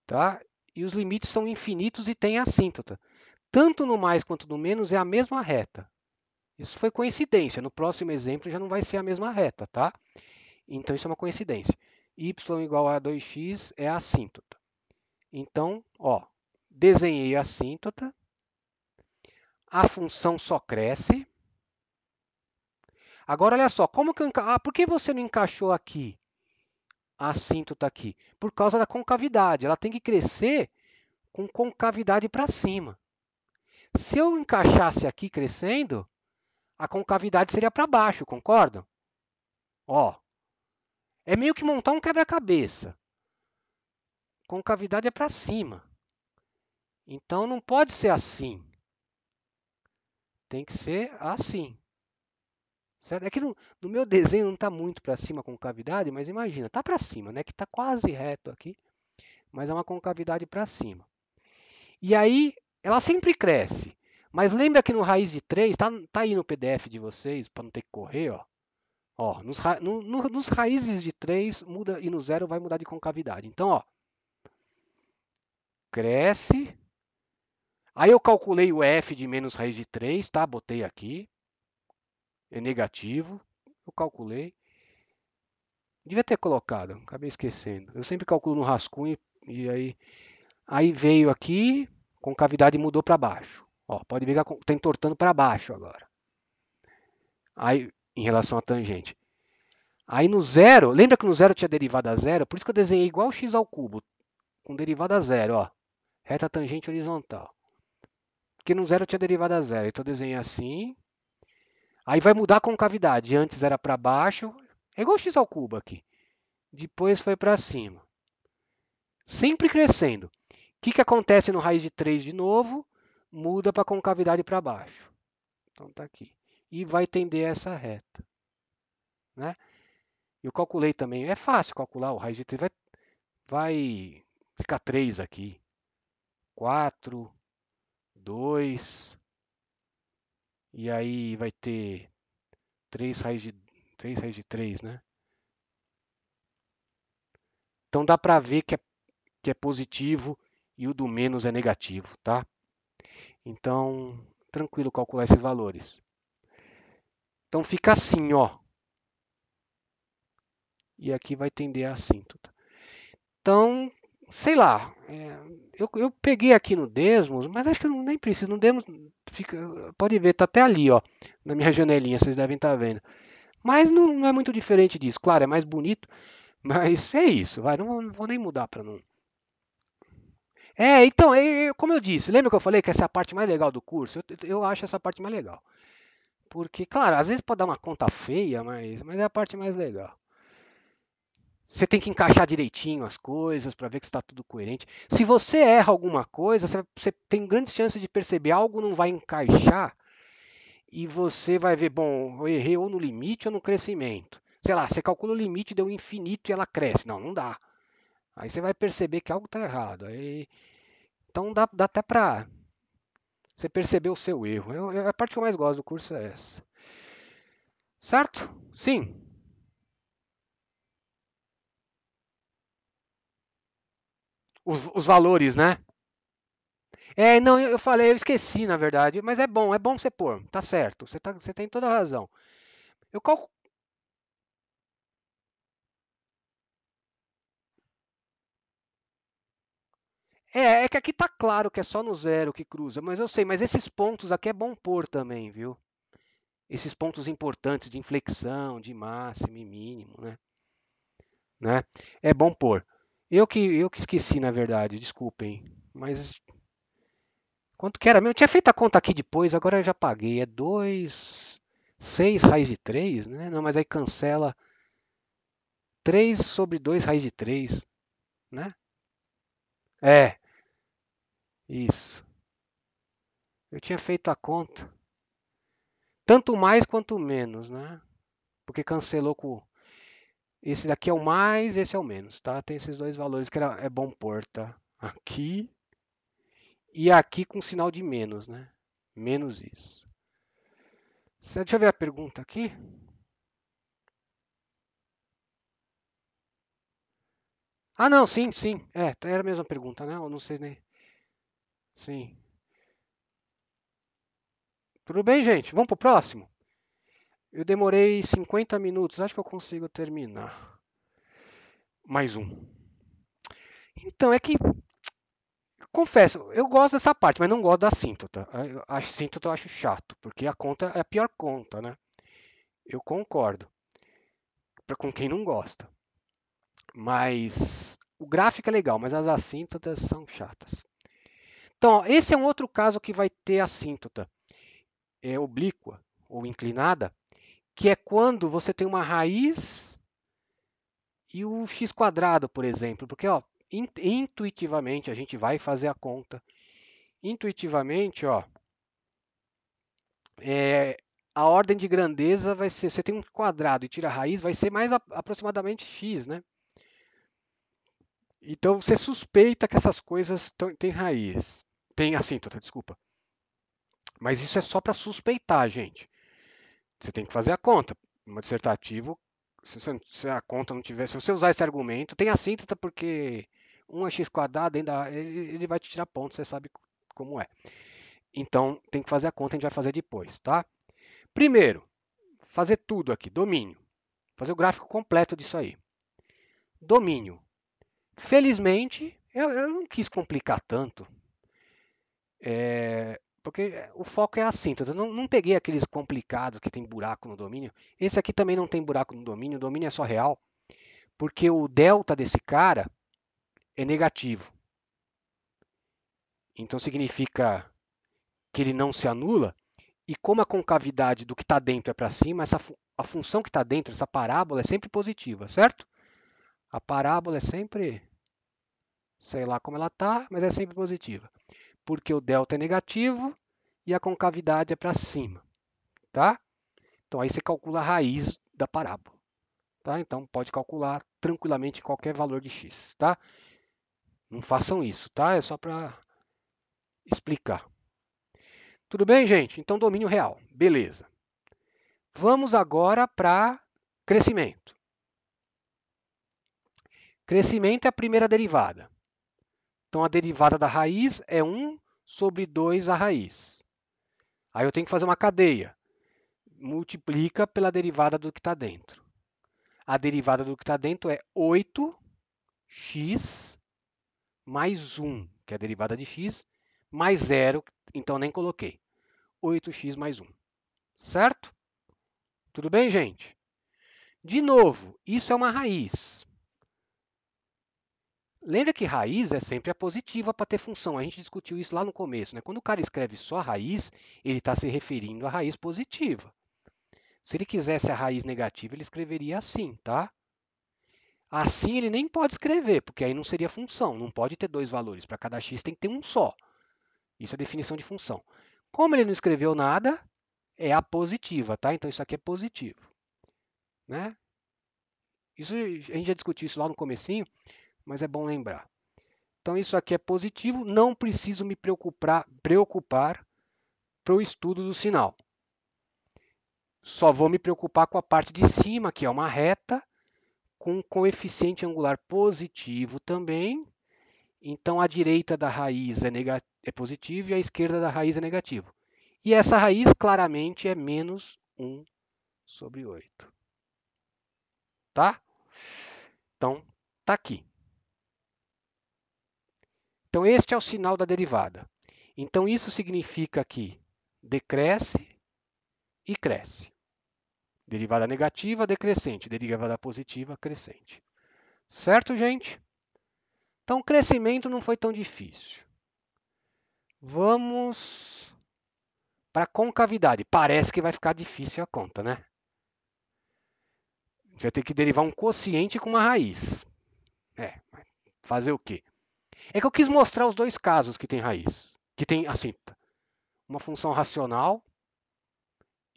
tá? E os limites são infinitos e tem assíntota. Tanto no mais quanto no menos é a mesma reta. Isso foi coincidência. No próximo exemplo já não vai ser a mesma reta, tá? Então isso é uma coincidência. Y igual a 2x é a assíntota. Então, ó, desenhei a assíntota. A função só cresce. Agora olha só, como que por que você não encaixou aqui? A assíntota aqui? Por causa da concavidade. Ela tem que crescer com concavidade para cima. Se eu encaixasse aqui crescendo, a concavidade seria para baixo, concordam? Ó, é meio que montar um quebra-cabeça. Concavidade é para cima. Então não pode ser assim. Tem que ser assim. Certo? É que no meu desenho não está muito para cima a concavidade, mas imagina, está para cima, né? Que está quase reto aqui, mas é uma concavidade para cima. E aí, ela sempre cresce. Mas lembra que no raiz de 3, tá aí no PDF de vocês, para não ter que correr, ó. Ó, nos raízes de 3 muda e no zero vai mudar de concavidade. Então, ó, cresce. Aí eu calculei o f de menos raiz de 3, tá? Botei aqui. É negativo. Eu calculei. Devia ter colocado, acabei esquecendo. Eu sempre calculo no rascunho e aí veio aqui, concavidade mudou para baixo. Ó, pode ver que está entortando para baixo agora. Aí, em relação à tangente. Aí no zero, lembra que no zero tinha derivada zero? Por isso que eu desenhei igual x ao cubo, com derivada zero, ó. Reta tangente horizontal. Porque no zero tinha derivada zero, então eu desenhei assim. Aí vai mudar a concavidade. Antes era para baixo, é igual x ao cubo aqui. Depois foi para cima. Sempre crescendo. O que acontece no raiz de 3 de novo? Muda para concavidade para baixo. Então tá aqui. E vai tender essa reta. Né? Eu calculei também. É fácil calcular o raiz de 3. Vai ficar 3 aqui. 4, 2. E aí vai ter 3 raiz de 3, né? Então dá para ver que é positivo e o do menos é negativo, tá? Então, tranquilo calcular esses valores. Então fica assim, ó. E aqui vai tender a assíntota. Então, sei lá, eu peguei aqui no Desmos, mas acho que eu nem preciso. No Desmos, pode ver, tá até ali, ó, na minha janelinha, vocês devem estar vendo. Mas não é muito diferente disso. Claro, é mais bonito, mas é isso, vai, não vou nem mudar para não. Então, como eu disse, lembra que eu falei que essa é a parte mais legal do curso? Eu acho essa parte mais legal. Porque, claro, às vezes pode dar uma conta feia, mas é a parte mais legal. Você tem que encaixar direitinho as coisas para ver que está tudo coerente. Se você erra alguma coisa, você tem grandes chances de perceber algo não vai encaixar e você vai ver, bom, eu errei ou no limite ou no crescimento. Sei lá, você calcula o limite, deu infinito e ela cresce. Não dá. Aí você vai perceber que algo está errado. Então dá até para você perceber o seu erro. A parte que eu mais gosto do curso é essa. Certo? Sim. Os valores, né? Não, eu falei, eu esqueci, na verdade, mas é bom você pôr, tá certo, você tem toda a razão. Eu calculo. É que aqui tá claro que é só no zero que cruza, mas eu sei, mas esses pontos aqui é bom pôr também, viu? Esses pontos importantes de inflexão, de máximo e mínimo, né? É bom pôr. Eu que esqueci, na verdade, desculpem, mas quanto que era mesmo? Eu tinha feito a conta aqui depois, agora eu já paguei. É 2, 6 raiz de 3, né? Não, mas aí cancela 3 sobre 2 raiz de 3, né? É, isso. Eu tinha feito a conta. Tanto mais quanto menos, né? Porque cancelou com. Esse daqui é o mais, esse é o menos, tá? Tem esses dois valores que é bom pôr, tá? Aqui e aqui com sinal de menos, né? Menos isso. Deixa eu ver a pergunta aqui. Ah, não, sim, sim. Era a mesma pergunta, né? Eu não sei nem. Sim. Tudo bem, gente? Vamos pro próximo? Eu demorei 50 minutos, acho que eu consigo terminar. Mais um. Então, é que, confesso, eu gosto dessa parte, mas não gosto da assíntota. A assíntota eu acho chato, porque a conta é a pior conta, né? Eu concordo, com quem não gosta. Mas o gráfico é legal, mas as assíntotas são chatas. Então, ó, esse é um outro caso que vai ter assíntota oblíqua ou inclinada, que é quando você tem uma raiz e o x quadrado, por exemplo. Porque, ó, intuitivamente a gente vai fazer a conta. Intuitivamente, ó, é, a ordem de grandeza vai ser, você tem um quadrado e tira a raiz, vai ser mais aproximadamente x, né? Então você suspeita que essas coisas têm raiz. Tem assíntota, desculpa. Mas isso é só para suspeitar, gente. Você tem que fazer a conta. Uma dissertativo, se a conta não tiver, se você usar esse argumento, tem assíntota porque 1 é x quadrado, ainda ele vai te tirar pontos, você sabe como é. Então tem que fazer a conta, a gente vai fazer depois, tá? Primeiro, fazer tudo aqui, domínio. Fazer o gráfico completo disso aí. Domínio. Felizmente, eu não quis complicar tanto, porque o foco é a síntese. Eu não peguei aqueles complicados que tem buraco no domínio. Esse aqui também não tem buraco no domínio, o domínio é só real, porque o delta desse cara é negativo. Então significa que ele não se anula, e como a concavidade do que está dentro é para cima, a função que está dentro, essa parábola, é sempre positiva, certo? A parábola é sempre, sei lá como ela está, mas é sempre positiva. Porque o delta é negativo e a concavidade é para cima, tá? Então aí você calcula a raiz da parábola, tá? Então pode calcular tranquilamente qualquer valor de x, tá? Não façam isso, tá? É só para explicar. Tudo bem, gente? Então domínio real, beleza. Vamos agora para crescimento. Crescimento é a primeira derivada. Então a derivada da raiz é 1 sobre 2 a raiz. Aí eu tenho que fazer uma cadeia. Multiplica pela derivada do que está dentro. A derivada do que está dentro é 8x mais 1, que é a derivada de x, mais 0, então nem coloquei. 8x mais 1. Certo? Tudo bem, gente? De novo, isso é uma raiz. Lembra que raiz é sempre a positiva para ter função. A gente discutiu isso lá no começo, né? Quando o cara escreve só raiz, ele está se referindo à raiz positiva. Se ele quisesse a raiz negativa, ele escreveria assim, tá? Assim ele nem pode escrever, porque aí não seria função. Não pode ter dois valores. Para cada x tem que ter um só. Isso é a definição de função. Como ele não escreveu nada, é a positiva, tá? Então isso aqui é positivo, né? Isso, a gente já discutiu isso lá no comecinho, mas é bom lembrar. Então isso aqui é positivo, não preciso me preocupar para o estudo do sinal. Só vou me preocupar com a parte de cima, que é uma reta, com coeficiente angular positivo também. Então a direita da raiz é positivo e a esquerda da raiz é negativo. E essa raiz claramente é menos 1 sobre 8. Tá? Então, tá aqui. Então, este é o sinal da derivada. Então, isso significa que decresce e cresce. Derivada negativa, decrescente. Derivada positiva, crescente. Certo, gente? Então, o crescimento não foi tão difícil. Vamos para a concavidade. Parece que vai ficar difícil a conta, né? A gente vai ter que derivar um quociente com uma raiz. Fazer o quê? É que eu quis mostrar os dois casos que tem raiz. Que tem, assim, uma função racional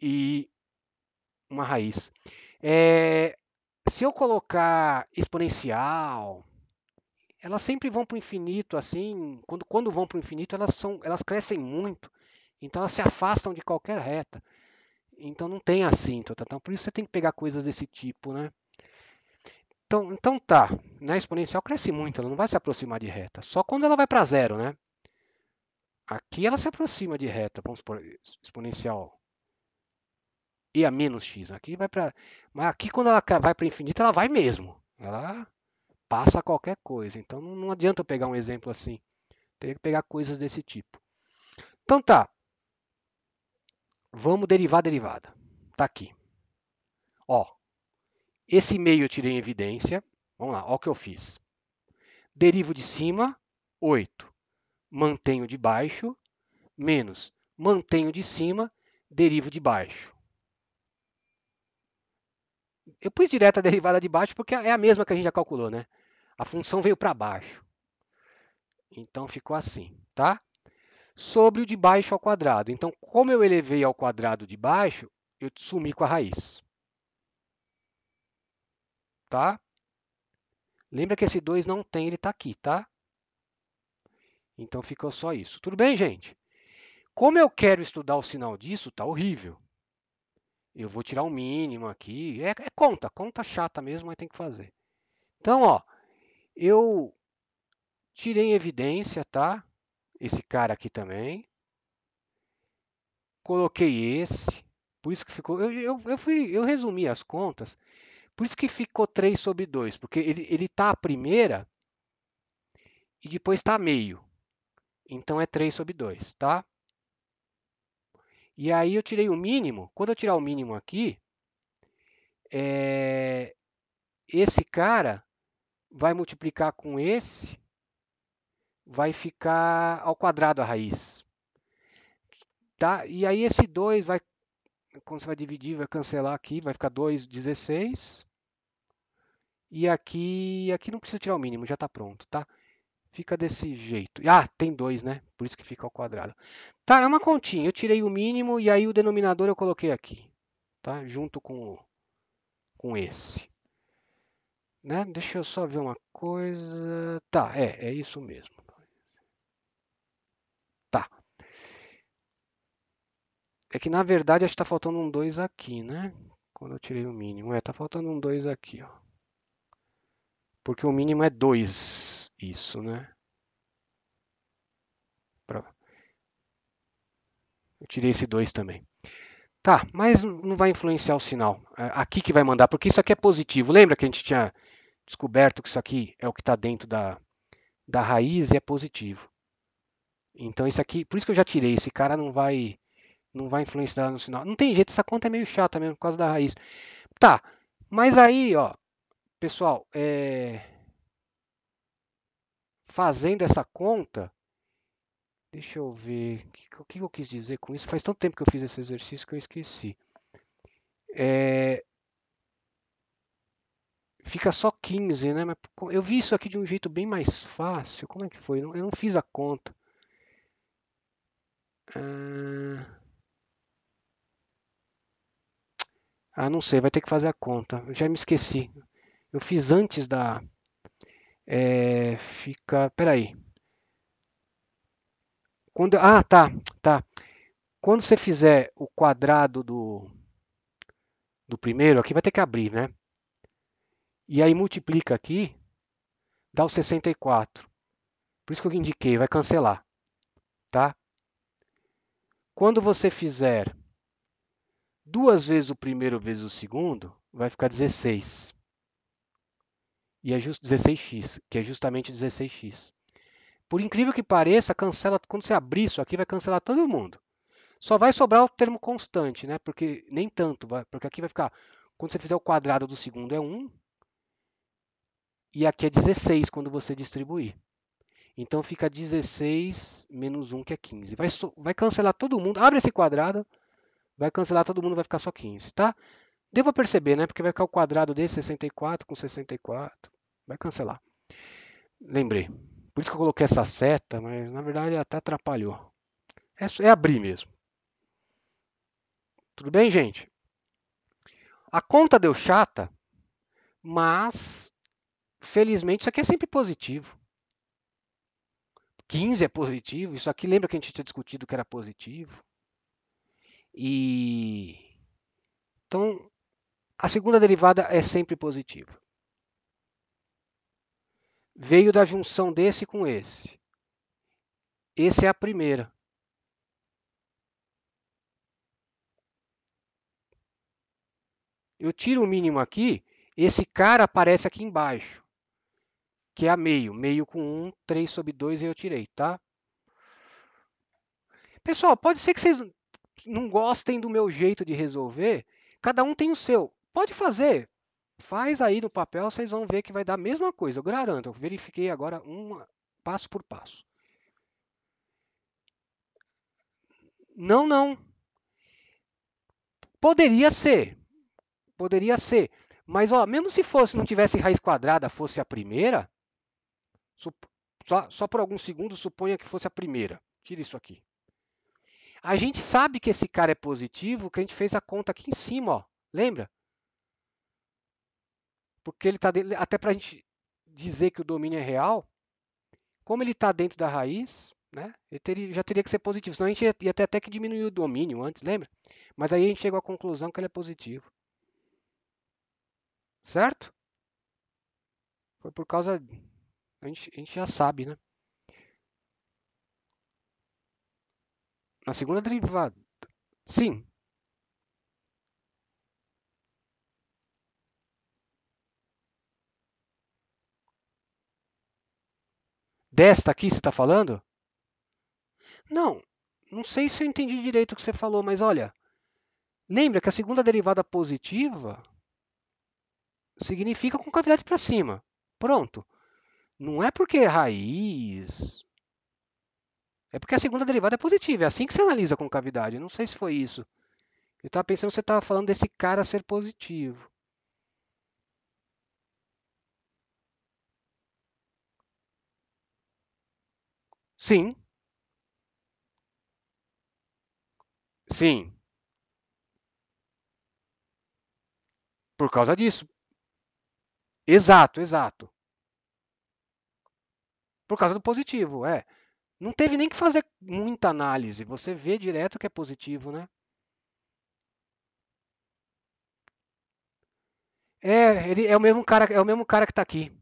e uma raiz. Se eu colocar exponencial, elas sempre vão para o infinito, assim. Quando vão para o infinito, elas crescem muito. Então elas se afastam de qualquer reta. Então não tem assíntota. Então, por isso você tem que pegar coisas desse tipo, né? Então tá, né? A exponencial cresce muito, ela não vai se aproximar de reta. Só quando ela vai para zero, né? Aqui ela se aproxima de reta, vamos supor, exponencial e a menos x. Aqui vai para, mas aqui quando ela vai para infinito, ela vai mesmo. Ela passa qualquer coisa. Então não adianta eu pegar um exemplo assim. Teria que pegar coisas desse tipo. Então tá. Vamos derivar a derivada. Tá aqui. Ó, esse meio eu tirei em evidência. Vamos lá, ó o que eu fiz. Derivo de cima, 8. Mantenho de baixo, menos mantenho de cima, derivo de baixo. Eu pus direto a derivada de baixo porque é a mesma que a gente já calculou, né? A função veio para baixo. Então ficou assim, tá? Sobre o de baixo ao quadrado. Então, como eu elevei ao quadrado de baixo, eu sumi com a raiz. Tá? Lembra que esse 2 não tem, ele está aqui, tá? Então ficou só isso. Tudo bem, gente? Como eu quero estudar o sinal disso, tá horrível. Eu vou tirar o mínimo aqui. É conta chata mesmo, mas tem que fazer. Então, ó, eu tirei em evidência, tá? Esse cara aqui também. Coloquei esse. Por isso que ficou. Eu resumi as contas. Por isso que ficou 3 sobre 2. Porque ele tá a primeira e depois está meio. Então é 3 sobre 2, tá? E aí eu tirei o mínimo. Quando eu tirar o mínimo aqui, esse cara vai multiplicar com esse, vai ficar ao quadrado a raiz. Tá? E aí esse 2 vai, quando você vai dividir, vai cancelar aqui, vai ficar 2, 16. E aqui não precisa tirar o mínimo, já está pronto, tá? Fica desse jeito. Ah, tem 2, né? Por isso que fica ao quadrado. Tá, é uma continha. Eu tirei o mínimo e aí o denominador eu coloquei aqui, tá? Junto com esse. Né? Deixa eu só ver uma coisa. Tá, é isso mesmo. Tá. É que na verdade acho que está faltando um 2 aqui, né? Quando eu tirei o mínimo. Tá faltando um 2 aqui, ó. Porque o mínimo é 2, isso, né? Eu tirei esse 2 também. Tá, mas não vai influenciar o sinal. É aqui que vai mandar, porque isso aqui é positivo. Lembra que a gente tinha descoberto que isso aqui é o que está dentro da raiz é positivo. Então isso aqui, por isso que eu já tirei, esse cara não vai influenciar no sinal. Não tem jeito, essa conta é meio chata mesmo por causa da raiz. Tá, mas aí, ó, pessoal, fazendo essa conta, deixa eu ver, o que eu quis dizer com isso? Faz tanto tempo que eu fiz esse exercício que eu esqueci. É, fica só 15, né? Mas eu vi isso aqui de um jeito bem mais fácil. Como é que foi? Eu não fiz a conta. Não sei, vai ter que fazer a conta. Eu já me esqueci. Eu fiz antes da. Fica. Peraí. Tá. Quando você fizer o quadrado do primeiro, aqui vai ter que abrir, né? E aí multiplica aqui, dá o 64. Por isso que eu indiquei, vai cancelar, tá? Quando você fizer duas vezes o primeiro vezes o segundo, vai ficar 16. E é justo 16x, que é justamente 16x. Por incrível que pareça, cancela, quando você abrir isso aqui, vai cancelar todo mundo. Só vai sobrar o termo constante, né? Porque nem tanto, porque aqui vai ficar, quando você fizer o quadrado do segundo é 1, e aqui é 16 quando você distribuir. Então fica 16 menos 1, que é 15. Vai cancelar todo mundo. Abre esse quadrado, vai cancelar todo mundo, vai ficar só 15, tá? Deu para perceber, né? Porque vai ficar o quadrado desse 64 com 64. Vai cancelar. Lembrei. Por isso que eu coloquei essa seta, mas na verdade até atrapalhou. É abrir mesmo. Tudo bem, gente? A conta deu chata, mas felizmente isso aqui é sempre positivo. 15 é positivo. Isso aqui lembra que a gente tinha discutido que era positivo. E então a segunda derivada é sempre positiva. Veio da junção desse com esse. Esse é a primeira. Eu tiro o mínimo aqui, esse cara aparece aqui embaixo, que é a meio. Meio com 1, 3 sobre 2 eu tirei, tá? Pessoal, pode ser que vocês não gostem do meu jeito de resolver. Cada um tem o seu. Pode fazer. Faz aí no papel, vocês vão ver que vai dar a mesma coisa. Eu garanto. Eu verifiquei agora passo por passo. Não, não. Poderia ser. Poderia ser. Mas, ó, mesmo se fosse, não tivesse raiz quadrada, fosse a primeira, só por alguns segundos, suponha que fosse a primeira. Tira isso aqui. A gente sabe que esse cara é positivo, que a gente fez a conta aqui em cima, ó. Lembra? Porque ele está até para a gente dizer que o domínio é real, como ele está dentro da raiz, né? Já teria que ser positivo. Senão a gente ia ter até que diminuir o domínio antes, lembra? Mas aí a gente chegou à conclusão que ele é positivo. Certo? Foi por causa. A gente já sabe, né? Na segunda derivada. Sim. Desta aqui você está falando? Não. Não sei se eu entendi direito o que você falou, mas olha. Lembra que a segunda derivada positiva significa com cavidade para cima. Pronto. Não é porque é raiz. É porque a segunda derivada é positiva. É assim que você analisa com cavidade. Eu não sei se foi isso. Eu estava pensando que você estava falando desse cara ser positivo. Sim, sim. Por causa disso. Exato, exato. Por causa do positivo, é. Não teve nem que fazer muita análise. Você vê direto que é positivo, né? Ele é o mesmo cara que está aqui.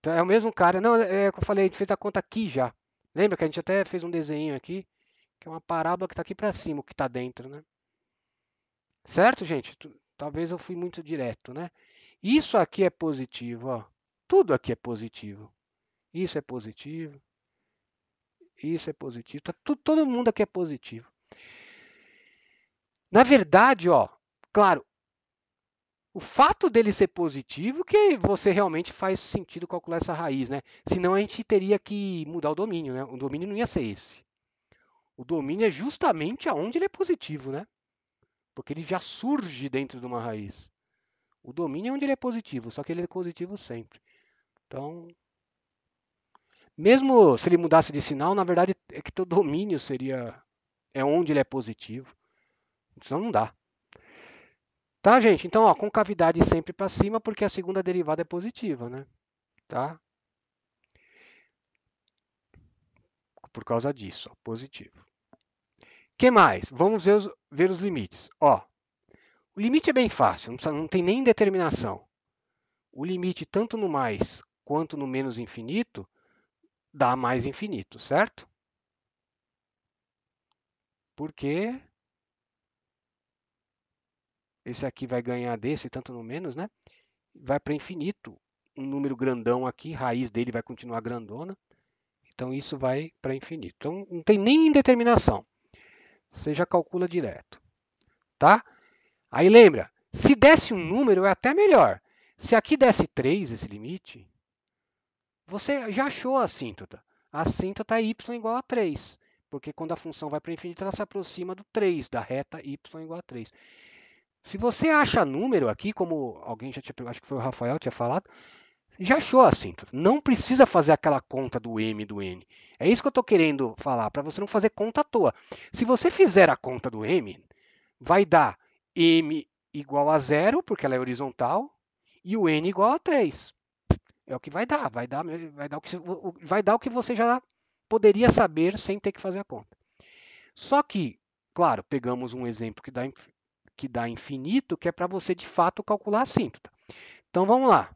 Então, é o mesmo cara. Não, é o que eu falei, a gente fez a conta aqui já. Lembra que a gente até fez um desenho aqui, que é uma parábola que está aqui para cima, o que está dentro, né? Certo, gente? Talvez eu fui muito direto, né? Isso aqui é positivo, ó. Tudo aqui é positivo. isso é positivo, isso é positivo. Todo mundo aqui é positivo. Na verdade, ó, claro, o fato dele ser positivo que você realmente faz sentido calcular essa raiz, né? Senão a gente teria que mudar o domínio, né? O domínio não ia ser esse. O domínio é justamente aonde ele é positivo, né? Porque ele já surge dentro de uma raiz. O domínio é onde ele é positivo, só que ele é positivo sempre. Então, mesmo se ele mudasse de sinal, na verdade é que teu domínio é onde ele é positivo. Senão não dá. Tá, gente? Então, ó, concavidade sempre para cima porque a segunda derivada é positiva, né? Tá? Por causa disso, ó, positivo. Que mais? Vamos ver os limites. Ó, o limite é bem fácil, não tem nem determinação. O limite tanto no mais quanto no menos infinito dá mais infinito, certo? Porque esse aqui vai ganhar desse tanto no menos, né? Vai para infinito. Um número grandão aqui, raiz dele vai continuar grandona. Então isso vai para infinito. Então não tem nem indeterminação. Você já calcula direto, tá? Aí lembra, se desse um número é até melhor. Se aqui desse 3 esse limite, você já achou a assíntota. A assíntota é y igual a 3, porque quando a função vai para infinito, ela se aproxima do 3, da reta y igual a 3. Se você acha número aqui, como alguém já tinha, acho que foi o Rafael tinha falado, já achou a assíntota. Não precisa fazer aquela conta do m e do n. É isso que eu estou querendo falar, para você não fazer conta à toa. Se você fizer a conta do m, vai dar m igual a 0, porque ela é horizontal, e o n igual a 3. É o que vai dar o que você já poderia saber sem ter que fazer a conta. Só que, claro, pegamos um exemplo que dá infinito, que é para você de fato calcular a assíntota. Então vamos lá.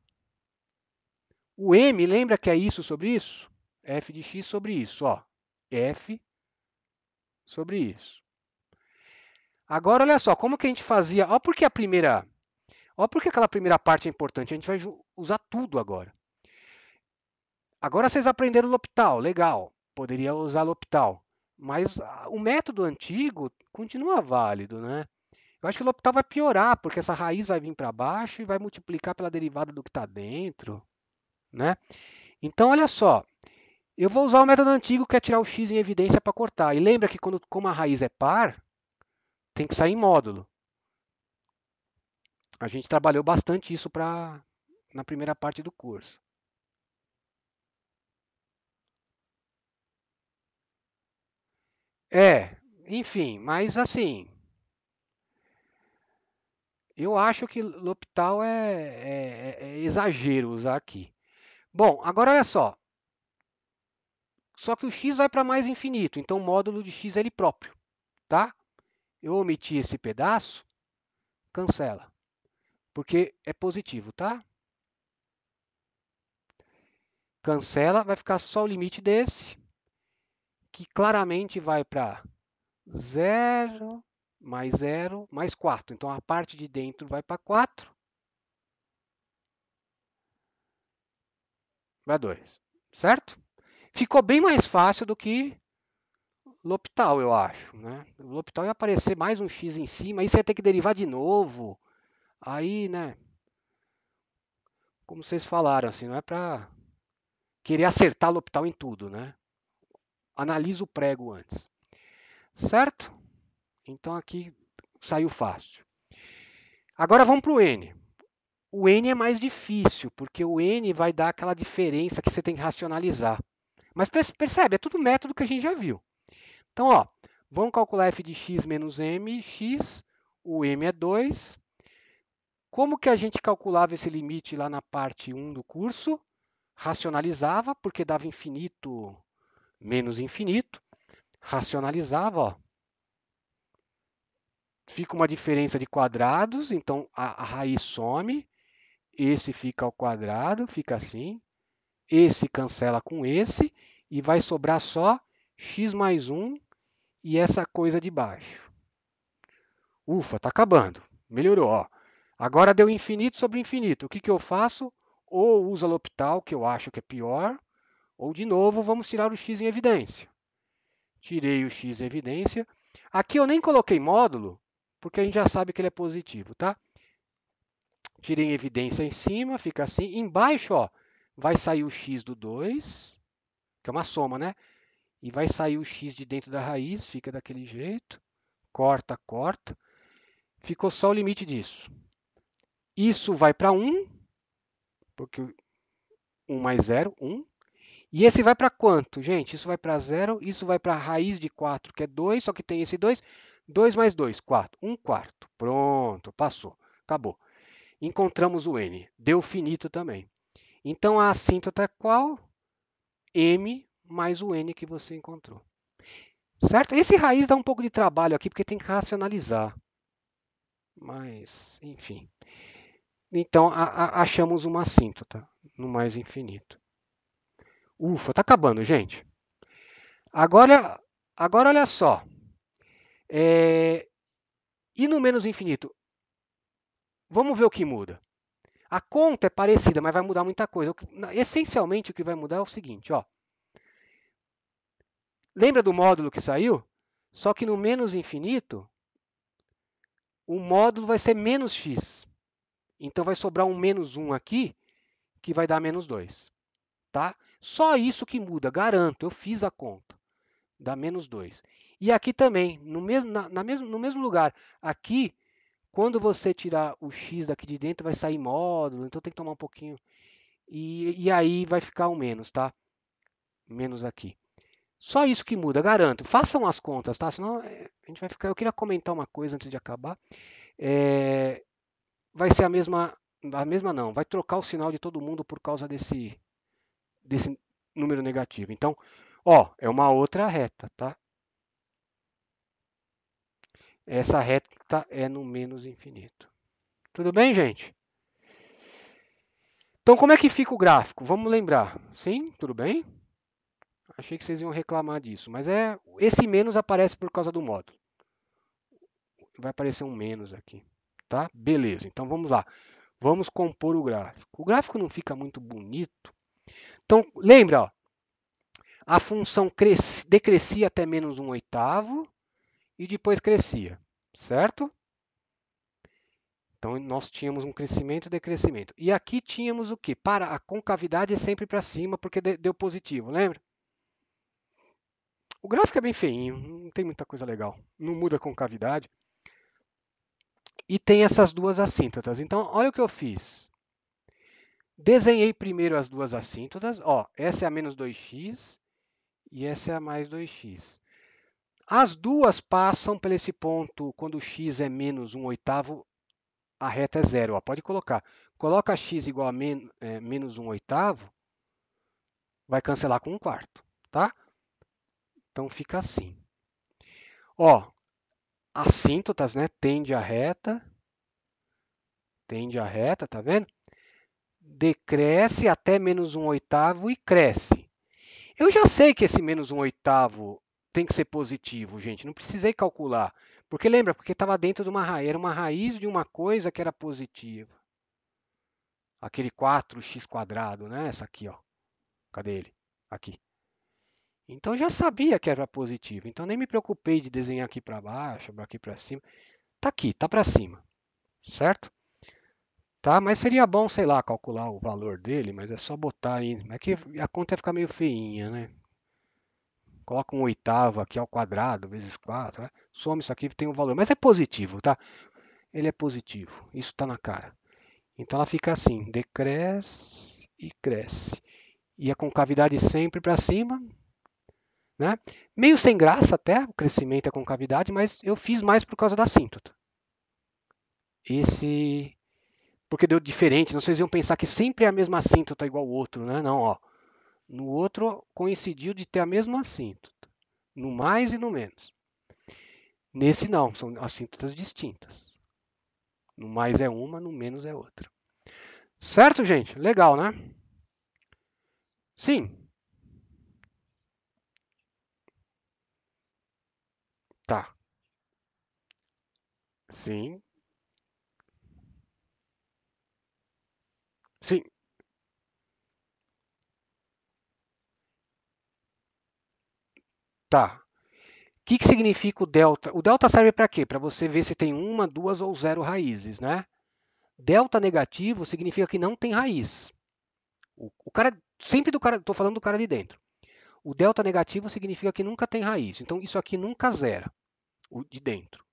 O m, lembra que é isso sobre isso? F de x sobre isso, ó. F sobre isso. Agora olha só, como que a gente fazia? Ó porque aquela primeira parte é importante, a gente vai usar tudo agora. Agora vocês aprenderam L'Hopital, legal. Poderia usar L'Hopital. Mas o método antigo continua válido, né? Eu acho que o L'Hopital vai piorar, porque essa raiz vai vir para baixo e vai multiplicar pela derivada do que está dentro, né? Então, olha só. Eu vou usar o método antigo, que é tirar o x em evidência para cortar. E lembra que como a raiz é par, tem que sair em módulo. A gente trabalhou bastante isso na primeira parte do curso. Enfim, mas assim, eu acho que L'Hopital é exagero usar aqui. Bom, agora olha só. Só que o x vai para mais infinito, então o módulo de x é ele próprio, tá? Eu omiti esse pedaço, cancela, porque é positivo, tá? Cancela, vai ficar só o limite desse, que claramente vai para 0, mais 4. Então a parte de dentro vai para 4, vai 2, certo? Ficou bem mais fácil do que L'Hopital, eu acho, né? O L'Hopital ia aparecer mais um x em cima, aí você ia ter que derivar de novo. Aí, né, como vocês falaram, assim, não é para querer acertar L'Hopital em tudo, né? Analisa o prego antes, certo? Então aqui saiu fácil. Agora vamos para o N. O N é mais difícil, porque o N vai dar aquela diferença que você tem que racionalizar. Mas percebe, é tudo método que a gente já viu. Então, ó, vamos calcular f de x menos m, x, o m é 2. Como que a gente calculava esse limite lá na parte 1 do curso? Racionalizava, porque dava infinito menos infinito. Racionalizava, ó. Fica uma diferença de quadrados, então a raiz some. Esse fica ao quadrado, fica assim. Esse cancela com esse e vai sobrar só x mais 1 e essa coisa de baixo. Ufa, está acabando. Melhorou. Ó. Agora deu infinito sobre infinito. O que eu faço? Ou uso L'Hopital, que eu acho que é pior, Ou, de novo, vamos tirar o x em evidência. Tirei o x em evidência. Aqui eu nem coloquei módulo, porque a gente já sabe que ele é positivo, tá? Tirei em evidência em cima, fica assim. Embaixo, ó, vai sair o x do 2, que é uma soma, né? E vai sair o x de dentro da raiz, fica daquele jeito. Corta, corta. Ficou só o limite disso. Isso vai para 1, porque 1 mais 0, 1. E esse vai para quanto, gente? Isso vai para 0, isso vai para a raiz de 4, que é 2, só que tem esse 2. 2 mais 2, 4. 1 quarto. Pronto, passou. Acabou. Encontramos o n. Deu finito também. Então, a assíntota é qual? M mais o n que você encontrou. Certo? Esse raiz dá um pouco de trabalho aqui, porque tem que racionalizar. Mas, enfim. Então, achamos uma assíntota no mais infinito. Ufa, tá acabando, gente. Agora olha só. E no menos infinito? Vamos ver o que muda. A conta é parecida, mas vai mudar muita coisa. Essencialmente, o que vai mudar é o seguinte, ó. Lembra do módulo que saiu? Só que no menos infinito, o módulo vai ser menos x. Então vai sobrar um menos 1 aqui, que vai dar menos 2. Tá? Só isso que muda, garanto, eu fiz a conta. Dá menos 2. E aqui também, no mesmo lugar. Aqui, quando você tirar o x daqui de dentro, vai sair módulo, então tem que tomar um pouquinho. E aí vai ficar um menos, tá? Menos aqui. Só isso que muda, garanto. Façam as contas, tá? Senão a gente vai ficar. Eu queria comentar uma coisa antes de acabar. Vai ser a mesma não. Vai trocar o sinal de todo mundo por causa desse número negativo. Então, ó, é uma outra reta, tá? Essa reta é no menos infinito. Tudo bem, gente? Então, como é que fica o gráfico? Vamos lembrar. Sim, tudo bem? Achei que vocês iam reclamar disso, mas esse menos aparece por causa do módulo. Vai aparecer um menos aqui, tá? Beleza, então vamos lá. Vamos compor o gráfico. O gráfico não fica muito bonito. Então, lembra, ó, a função decrescia até menos 1/8 e depois crescia, certo? Então, nós tínhamos um crescimento e decrescimento. E aqui tínhamos o quê? Para a concavidade é sempre para cima, porque deu positivo, lembra? O gráfico é bem feinho, não tem muita coisa legal. Não muda a concavidade. E tem essas duas assíntotas. Então, olha o que eu fiz. Desenhei primeiro as duas assíntotas. Ó, essa é a menos 2x e essa é a mais 2x. As duas passam por esse ponto, quando x é menos 1/8, a reta é zero. Ó, pode colocar. Coloca x igual a menos 1/8, vai cancelar com 1/4, tá? Então fica assim. Ó, assíntotas, né? Tende a reta, tá vendo? Decresce até menos 1/8 e cresce. Eu já sei que esse menos 1/8 tem que ser positivo, gente. Não precisei calcular. Porque lembra? Porque estava dentro de uma raiz. Era uma raiz de uma coisa que era positiva. Aquele 4x², né? Essa aqui, ó. Cadê ele? Aqui. Então eu já sabia que era positivo. Então nem me preocupei de desenhar aqui para baixo, aqui para cima. Tá aqui, tá para cima. Certo? Tá? Mas seria bom, sei lá, calcular o valor dele, mas é só botar aí. É que a conta ia ficar meio feinha, né? Coloca 1/8 aqui ao quadrado, vezes 4. Né? Soma isso aqui tem um valor. Mas é positivo, tá? Ele é positivo. Isso está na cara. Então ela fica assim, decresce e cresce. E a concavidade sempre para cima. Né? Meio sem graça até o crescimento e a concavidade, mas eu fiz mais por causa da assíntota. Porque deu diferente. Não vocês iam pensar que sempre é a mesma assíntota igual o outro, né? Não, ó. No outro coincidiu de ter a mesma assíntota. No mais e no menos. Nesse não, são assíntotas distintas. No mais é uma, no menos é outra. Certo, gente? Legal, né? Sim. Tá. Sim. Sim. Tá. O que significa o delta? O delta serve para quê? Para você ver se tem uma, duas ou zero raízes, né? Delta negativo significa que não tem raiz. O cara, sempre do cara, estou falando do cara de dentro. O delta negativo significa que nunca tem raiz. Então isso aqui nunca zera, o de dentro.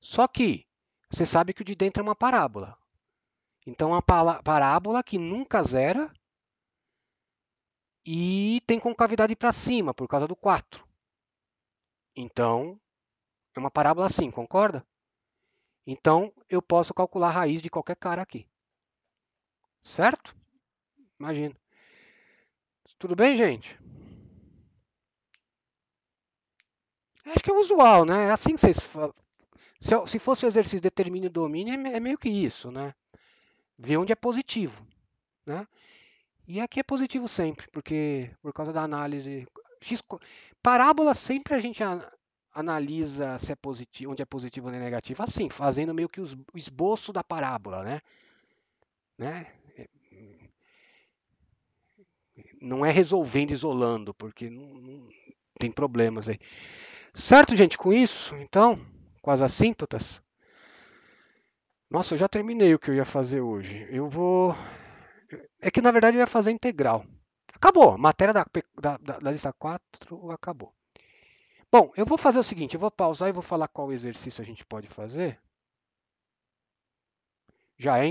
Só que você sabe que o de dentro é uma parábola. Então é uma parábola que nunca zera e tem concavidade para cima por causa do 4. Então é uma parábola assim, concorda? Então eu posso calcular a raiz de qualquer cara aqui. Certo? Imagina. Tudo bem, gente? Acho que é usual, né? É assim que vocês falam. Se fosse o exercício determine o domínio, é meio que isso, né? Ver onde é positivo, né? E aqui é positivo sempre, porque por causa da análise. Parábola sempre a gente analisa se é positivo, onde é positivo ou negativo, assim, fazendo meio que o esboço da parábola, né? Não é resolvendo, isolando, porque não tem problemas aí. Certo, gente, com isso, então, com as assíntotas. Nossa, eu já terminei o que eu ia fazer hoje. Eu vou. É que na verdade eu ia fazer integral. Acabou. A matéria da lista 4 acabou. Bom, eu vou fazer o seguinte: eu vou pausar e vou falar qual exercício a gente pode fazer. Já é